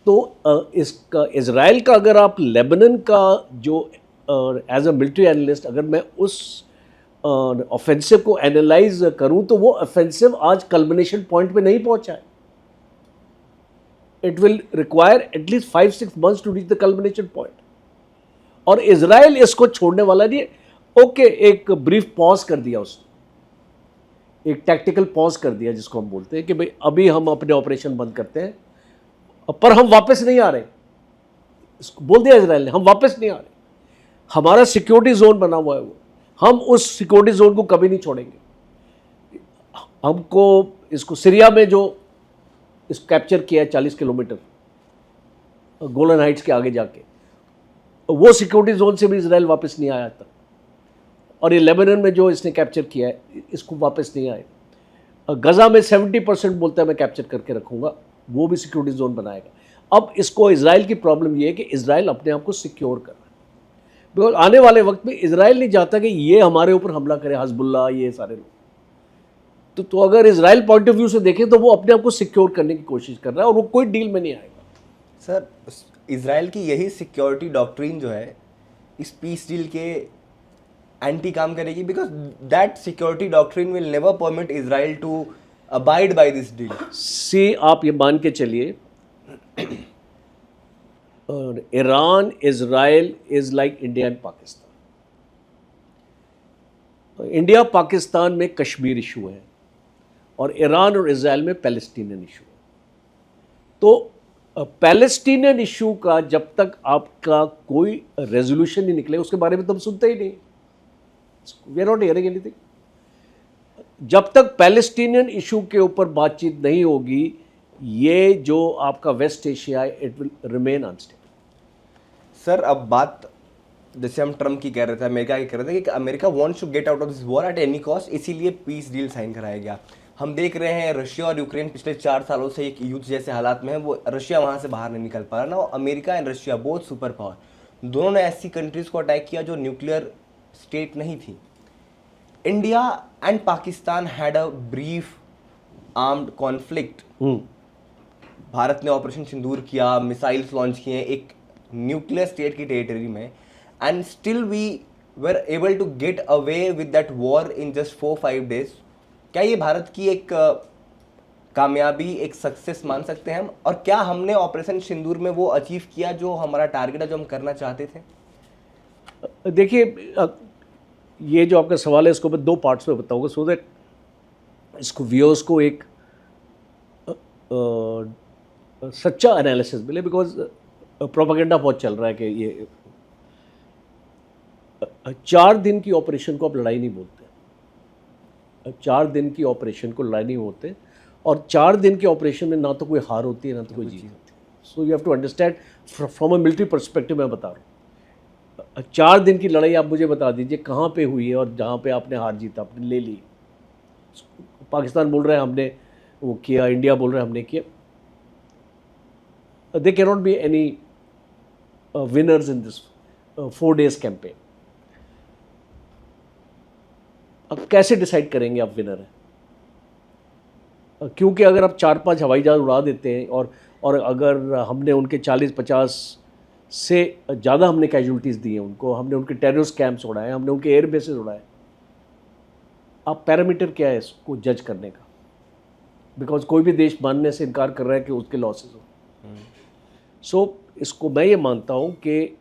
तो इसका इजराइल का अगर आप लेबनान का जो एज अ मिलिट्री एनालिस्ट अगर मैं उस ऑफेंसिव को एनालाइज करूं तो वो ऑफेंसिव आज कल्मिनेशन पॉइंट पे नहीं पहुंचा है. It will require at least 5-6 months to reach the culmination point. और इजराइल इसको छोड़ने वाला नहीं है. ओके, एक ब्रीफ पॉज कर दिया उसने, एक टैक्टिकल पॉज कर दिया जिसको हम बोलते हैं कि भाई अभी हम अपने ऑपरेशन बंद करते हैं, पर हम वापस नहीं आ रहे. इसको बोल दिया इजराइल ने, हम वापस नहीं आ रहे, हमारा सिक्योरिटी जोन बना हुआ है वो, हम उस सिक्योरिटी जोन को कभी नहीं छोड़ेंगे. हमको इसको सीरिया में जो इसको कैप्चर किया है 40 किलोमीटर गोलन हाइट्स के आगे जाके, वो सिक्योरिटी जोन से भी इजराइल वापस नहीं आया तक. और ये लेबनान में जो इसने कैप्चर किया है इसको वापस नहीं आए. गजा में 70% बोलता है मैं कैप्चर करके रखूँगा, वो भी सिक्योरिटी जोन बनाएगा. अब इसको इजराइल की प्रॉब्लम ये है कि इजराइल अपने आप को सिक्योर कर रहा है, बिकॉज आने वाले वक्त में इजराइल नहीं चाहता कि ये हमारे ऊपर हमला करे, हिजबुल्लाह ये सारे लोग. तो अगर इजराइल पॉइंट ऑफ व्यू से देखें तो वो अपने आप को सिक्योर करने की कोशिश कर रहा है और वो कोई डील में नहीं आएगा. सर, इजराइल की यही सिक्योरिटी डॉक्ट्रिन जो है इस पीस डील के एंटी काम करेगी, because that security doctrine will never permit Israel to abide by this deal? See आप ये मान के चलिए, Iran Israel is like India and Pakistan. India Pakistan में कश्मीर इशू है और ईरान और इजराइल में पैलेस्टीनियन इशू है। तो पैलेस्टीनियन इशू का जब तक आपका कोई रेजोल्यूशन नहीं निकले उसके बारे में तो हम सुनते ही नहीं, we are not hearing anything. जब तक पैलेस्टीनियन इशू के ऊपर बातचीत नहीं होगी, ये जो आपका वेस्ट एशिया है it will remain unstable. Sir अब बात जैसे हम ट्रम्प की कह रहे थे, अमेरिका की कह रहे थे कि America wants to get out of this war at any cost, इसीलिए पीस डील साइन कराया गया। हम देख रहे हैं रशिया और यूक्रेन पिछले 4 सालों से एक युद्ध जैसे हालात में है, वो रशिया वहाँ से बाहर नहीं निकल पा रहा ना। America and Russia both super power, दोनों ने ऐसी कंट्रीज को अटैक किया जो न्यूक्लियर स्टेट नहीं थी। India and Pakistan had a brief armed conflict. Bharat ने ऑपरेशन सिंदूर किया, मिसाइल्स लॉन्च किए एक न्यूक्लियर स्टेट की टेरिटरी में, and still we were able to get away with that war in just 4-5 days. क्या ये भारत की एक कामयाबी, एक सक्सेस मान सकते हैं हम? और क्या हमने ऑपरेशन सिंदूर में वो अचीव किया जो हमारा टारगेट है, जो हम करना चाहते थे? देखिए, ये जो आपका सवाल है इसको मैं 2 पार्ट्स में बताऊंगा सो दैट इसको व्यूअर्स को एक सच्चा एनालिसिस मिले, बिकॉज प्रोपेगेंडा बहुत चल रहा है कि ये 4 दिन की ऑपरेशन को आप लड़ाई नहीं बोलते। 4 दिन की ऑपरेशन को लड़ाई नहीं होते, और 4 दिन के ऑपरेशन में ना तो कोई हार होती है ना तो कोई जीत होती है। So you have to understand from a military perspective. मैं बता रहा हूँ 4 दिन की लड़ाई आप मुझे बता दीजिए कहाँ पे हुई है और जहाँ पे आपने हार जीत आपने ले ली। पाकिस्तान बोल रहे हैं हमने वो किया, इंडिया बोल रहे हैं हमने किया। They can not be any winners in this 4 days campaign. अब कैसे डिसाइड करेंगे आप विनर हैं? क्योंकि अगर आप 4-5 हवाई जहाज उड़ा देते हैं और अगर हमने उनके 40-50 से ज़्यादा हमने कैजुअलिटीज़ दी हैं उनको, हमने उनके टेररिस्ट कैंप्स उड़ाए, हमने उनके एयर बेसेस उड़ाए, आप पैरामीटर क्या है इसको जज करने का? बिकॉज कोई भी देश मानने से इनकार कर रहा है कि उसके लॉसेस हो। सो इसको मैं ये मानता हूँ कि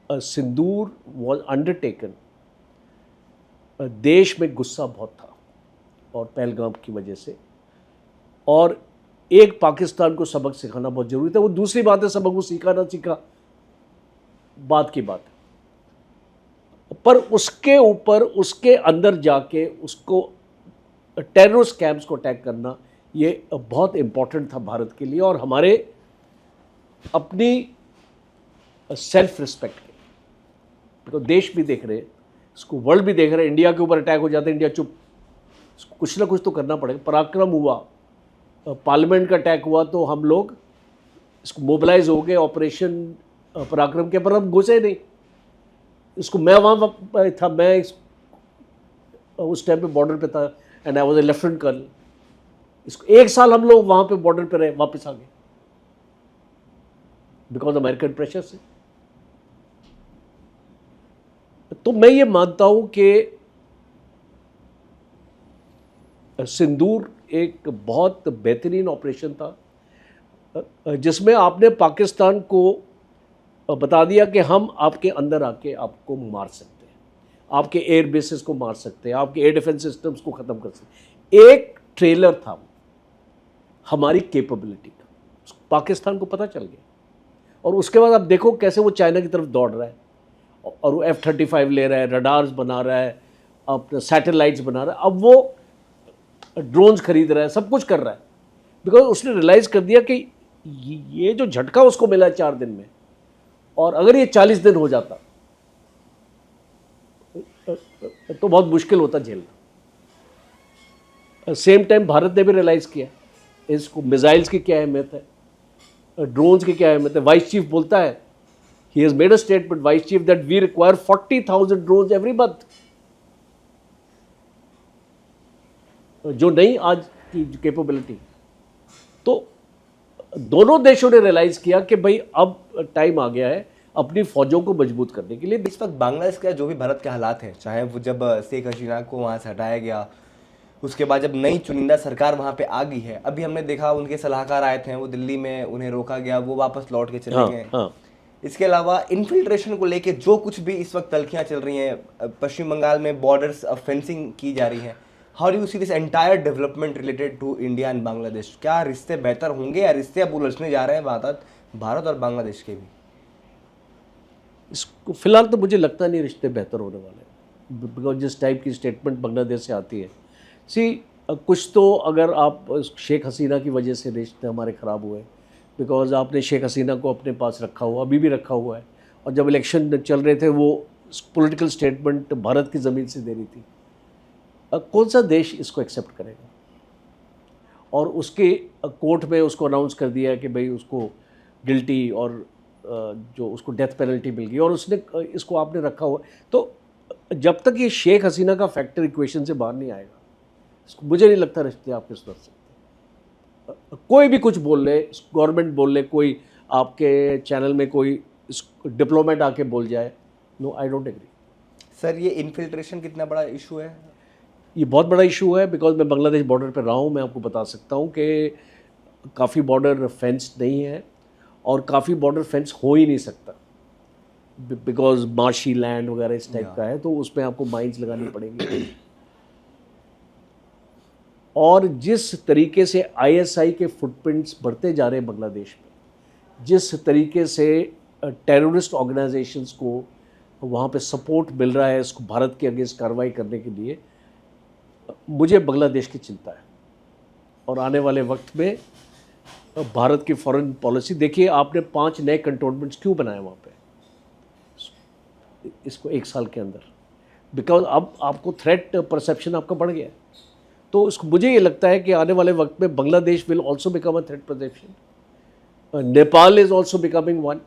सिंदूर वॉज अंडरटेकन, देश में गुस्सा बहुत था और पहलगाम की वजह से, और एक पाकिस्तान को सबक सिखाना बहुत ज़रूरी था। वो दूसरी बात है सबक वो सीखा ना सीखा बात की बात है, पर उसके ऊपर उसके अंदर जाके उसको टेररिस्ट कैंप्स को अटैक करना ये बहुत इम्पोर्टेंट था भारत के लिए और हमारे अपनी सेल्फ रिस्पेक्ट के। तो देश भी देख रहे हैं इसको, वर्ल्ड भी देख रहे हैं। इंडिया के ऊपर अटैक हो जाता है, इंडिया चुप, कुछ ना कुछ तो करना पड़ेगा। पराक्रम हुआ, पार्लियामेंट का अटैक हुआ तो हम लोग इसको मोबिलाइज हो गए ऑपरेशन पराक्रम के, पर हम घुसे नहीं। इसको मैं वहाँ था, मैं उस टाइम पे बॉर्डर पे था and I was a lieutenant colonel. इसको 1 साल हम लोग वहाँ पे बॉर्डर पे रहे, वापस आ गए बिकॉज अमेरिकन प्रेशर से। तो मैं ये मानता हूँ कि सिंदूर एक बहुत बेहतरीन ऑपरेशन था जिसमें आपने पाकिस्तान को बता दिया कि हम आपके अंदर आके आपको मार सकते हैं, आपके एयर बेसिस को मार सकते हैं, आपके एयर डिफेंस सिस्टम्स को ख़त्म कर सकते हैं। एक ट्रेलर था हमारी कैपेबिलिटी का, पाकिस्तान को पता चल गया। और उसके बाद आप देखो कैसे वो चाइना की तरफ दौड़ रहा है और वो F-35 ले रहा है, रडार्स बना रहा है, अपने सैटेलाइट्स बना रहा है, अब वो ड्रोन्स खरीद रहा है, सब कुछ कर रहा है, बिकॉज उसने रियलाइज़ कर दिया कि ये जो झटका उसको मिला है 4 दिन में, और अगर ये 40 दिन हो जाता तो बहुत मुश्किल होता झेलना। सेम टाइम भारत ने भी रियलाइज़ किया इसको, मिसाइल्स की क्या अहमियत है, ड्रोन्स की क्या अहमियत है। वाइस चीफ बोलता है, he has made a statement, vice chief, that we require 40,000 drones every month, जो नहीं आज की कैपेबिलिटी। तो दोनों देशों ने रियलाइज किया कि भाई अब टाइम आ गया है अपनी फौजों को मजबूत करने के लिए। इस वक्त बांग्लादेश का जो भी भारत के हालात हैं, चाहे वो जब शेख हसीना को वहाँ से हटाया गया, उसके बाद जब नई चुनिंदा सरकार वहाँ पे आ गई है, अभी हमने देखा उनके सलाहकार आए थे, वो दिल्ली में, उन्हें रोका गया, वो वापस लौट के चले गए। हाँ। इसके अलावा इन्फिल्ट्रेशन को लेके जो कुछ भी इस वक्त तल्खियाँ चल रही हैं, पश्चिम बंगाल में बॉर्डर्स फेंसिंग की जा रही है, how do you see this entire development related to India and Bangladesh? क्या रिश्ते बेहतर होंगे या रिश्ते अब उलझने जा रहे हैं भारत और बांग्लादेश के भी? इसको फिलहाल तो मुझे लगता नहीं रिश्ते बेहतर होने वाले हैं, बिकॉज जिस टाइप की स्टेटमेंट बांग्लादेश से आती है, कुछ तो अगर आप शेख हसीना की वजह से रिश्ते हमारे ख़राब हुए, बिकॉज आपने शेख हसीना को अपने पास रखा हुआ, अभी भी रखा हुआ है, और जब इलेक्शन चल रहे थे वो पॉलिटिकल स्टेटमेंट भारत की ज़मीन से दे रही थी। कौन सा देश इसको एक्सेप्ट करेगा? और उसके कोर्ट में उसको अनाउंस कर दिया कि भाई उसको गिल्टी और जो उसको डेथ पेनल्टी मिल गई, और उसने इसको आपने रखा हुआ। तो जब तक ये शेख हसीना का फैक्टर इक्वेशन से बाहर नहीं आएगा, मुझे नहीं लगता रिश्ते आपके सुधर सकते। कोई भी कुछ बोल ले, गवर्नमेंट बोल ले, कोई आपके चैनल में कोई डिप्लोमेट आके बोल जाए, no, I don't agree. Sir, ये इन्फिल्ट्रेशन कितना बड़ा इशू है? ये बहुत बड़ा इशू है, बिकॉज मैं बांग्लादेश बॉर्डर पर रहा हूँ, मैं आपको बता सकता हूँ कि काफ़ी बॉर्डर फेंस नहीं है, और काफ़ी बॉर्डर फेंस हो ही नहीं सकता, बिकॉज मार्शी लैंड वगैरह इस टाइप का है, तो उसमें आपको माइंस लगानी पड़ेंगी। और जिस तरीके से आईएसआई के फुटप्रिंट्स बढ़ते जा रहे हैं बांग्लादेश में, जिस तरीके से टेररिस्ट ऑर्गेनाइजेशंस को वहाँ पे सपोर्ट मिल रहा है इसको भारत के अगेंस्ट कार्रवाई करने के लिए, मुझे बांग्लादेश की चिंता है। और आने वाले वक्त में भारत की फॉरेन पॉलिसी देखिए, आपने 5 नए कंटोनमेंट्स क्यों बनाए वहाँ पे इसको 1 साल के अंदर? बिकॉज अब आपको थ्रेट परसेप्शन आपका बढ़ गया है। तो उसको मुझे ये लगता है कि आने वाले वक्त में Bangladesh will also become a threat perception, Nepal is also becoming one,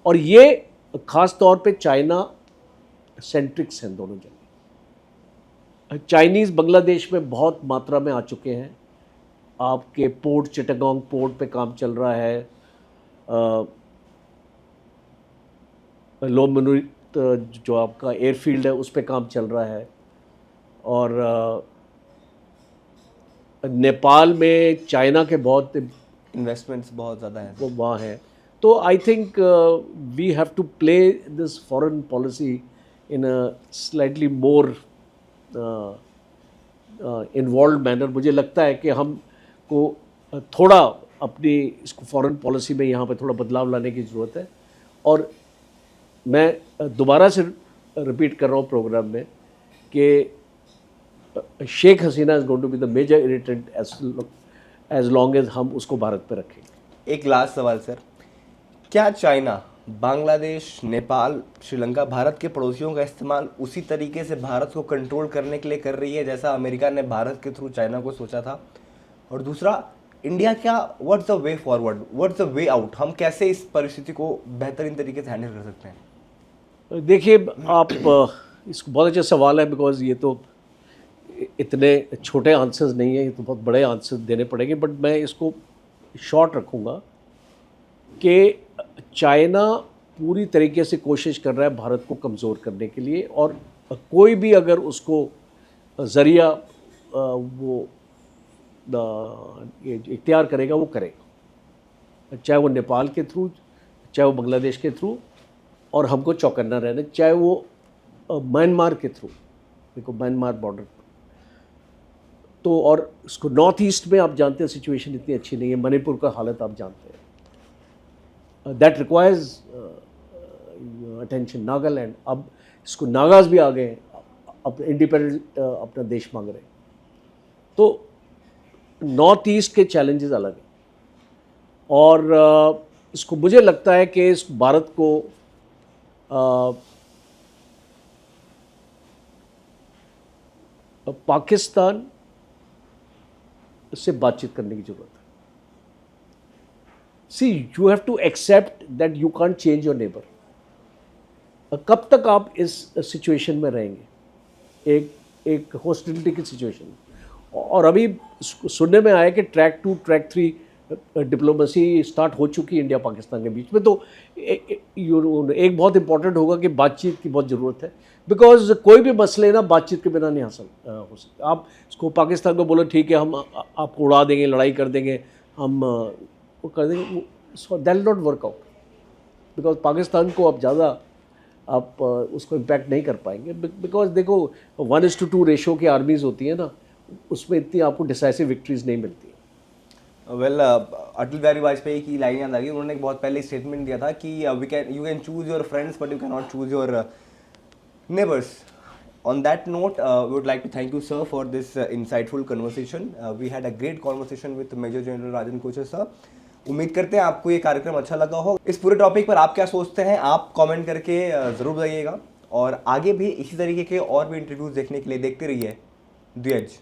और ये ख़ास तौर पे चाइना सेंट्रिक्स हैं दोनों जगह। चाइनीज़ बांग्लादेश में बहुत मात्रा में आ चुके हैं। आपके पोर्ट, चिटागोंग पोर्ट पे काम चल रहा है, लोमनुरित जो आपका एयरफील्ड है उस पे काम चल रहा है, और नेपाल में चाइना के बहुत इन्वेस्टमेंट्स बहुत ज़्यादा हैं वो वहाँ है। तो I think we have to play this foreign policy in a slightly more involve manner. मुझे लगता है कि हमको थोड़ा अपनी इसको फॉरेन पॉलिसी में यहाँ पे थोड़ा बदलाव लाने की ज़रूरत है। और मैं दोबारा से रिपीट कर रहा हूँ प्रोग्राम में कि Sheikh Hasina is going to be the major irritant as long as हम उसको भारत पे रखेंगे। एक लास्ट सवाल सर, क्या चाइना, बांग्लादेश, नेपाल, श्रीलंका भारत के पड़ोसियों का इस्तेमाल उसी तरीके से भारत को कंट्रोल करने के लिए कर रही है जैसा अमेरिका ने भारत के थ्रू चाइना को सोचा था? और दूसरा, इंडिया क्या, what's the way forward, what's the way out? हम कैसे इस परिस्थिति को बेहतरीन तरीके से हैंडल कर सकते हैं? देखिए, आप इसको बहुत अच्छा सवाल है, बिकॉज ये तो इतने छोटे आंसर्स नहीं है, ये तो बहुत बड़े आंसर देने पड़ेंगे, बट मैं इसको शॉर्ट रखूँगा कि चाइना पूरी तरीके से कोशिश कर रहा है भारत को कमज़ोर करने के लिए, और कोई भी अगर उसको ज़रिया वो इख्तियार करेगा वो करेगा, चाहे वो नेपाल के थ्रू, चाहे वो बांग्लादेश के थ्रू, और हमको चौकन्ना रहना, चाहे वो म्यांमार के थ्रू, देखो म्यांमार बॉर्डर पर। तो और उसको नॉर्थ ईस्ट में आप जानते हैं सिचुएशन इतनी अच्छी नहीं है, मणिपुर का हालत आप जानते हैं, दैट रिक्वायर्स अटेंशन। नागालैंड, अब इसको नागाज भी आ गए हैं, अब इंडिपेंडेंट अपना देश मांग रहे हैं। तो नॉर्थ ईस्ट के चैलेंजेस अलग हैं, और इसको मुझे लगता है कि इस भारत को पाकिस्तान से बातचीत करने की जरूरत है। See, you have to accept that you can't change your neighbour. कब तक आप इस सिचुएशन में रहेंगे, एक हॉस्टिलिटी की सिचुएशन? और अभी सुनने में आया कि ट्रैक 2, ट्रैक 3 डिप्लोमेसी स्टार्ट हो चुकी है इंडिया पाकिस्तान के बीच में। तो एक बहुत इंपॉर्टेंट होगा कि बातचीत की बहुत ज़रूरत है, बिकॉज कोई भी मसले ना बातचीत के बिना नहीं हासिल हो सकते। आप इसको पाकिस्तान को बोलो ठीक है हम आपको उड़ा देंगे, लड़ाई कर देंगे, हम वो कर देंगे, that will not work out, because Pakistan को अब ज़्यादा आप उसको इम्पैक्ट नहीं कर पाएंगे। बिकॉज देखो 1:2 रेशो की आर्मीज़ होती है ना, उसमें इतनी आपको डिसाइसिव विक्ट्रीज नहीं मिलती है। वेल अटल बिहारी वाजपेयी की लाइन याद आ गई। उन्होंने एक बहुत पहले स्टेटमेंट दिया था कि you can choose your friends but you can not choose your neighbours. On that note, we would like to thank you, sir, for this insightful conversation. We had a great conversation with Major General Rajan Kochhar, sir. उम्मीद करते हैं आपको ये कार्यक्रम अच्छा लगा हो। इस पूरे टॉपिक पर आप क्या सोचते हैं आप कमेंट करके ज़रूर बताइएगा, और आगे भी इसी तरीके के और भी इंटरव्यूज़ देखने के लिए देखते रहिए द एज।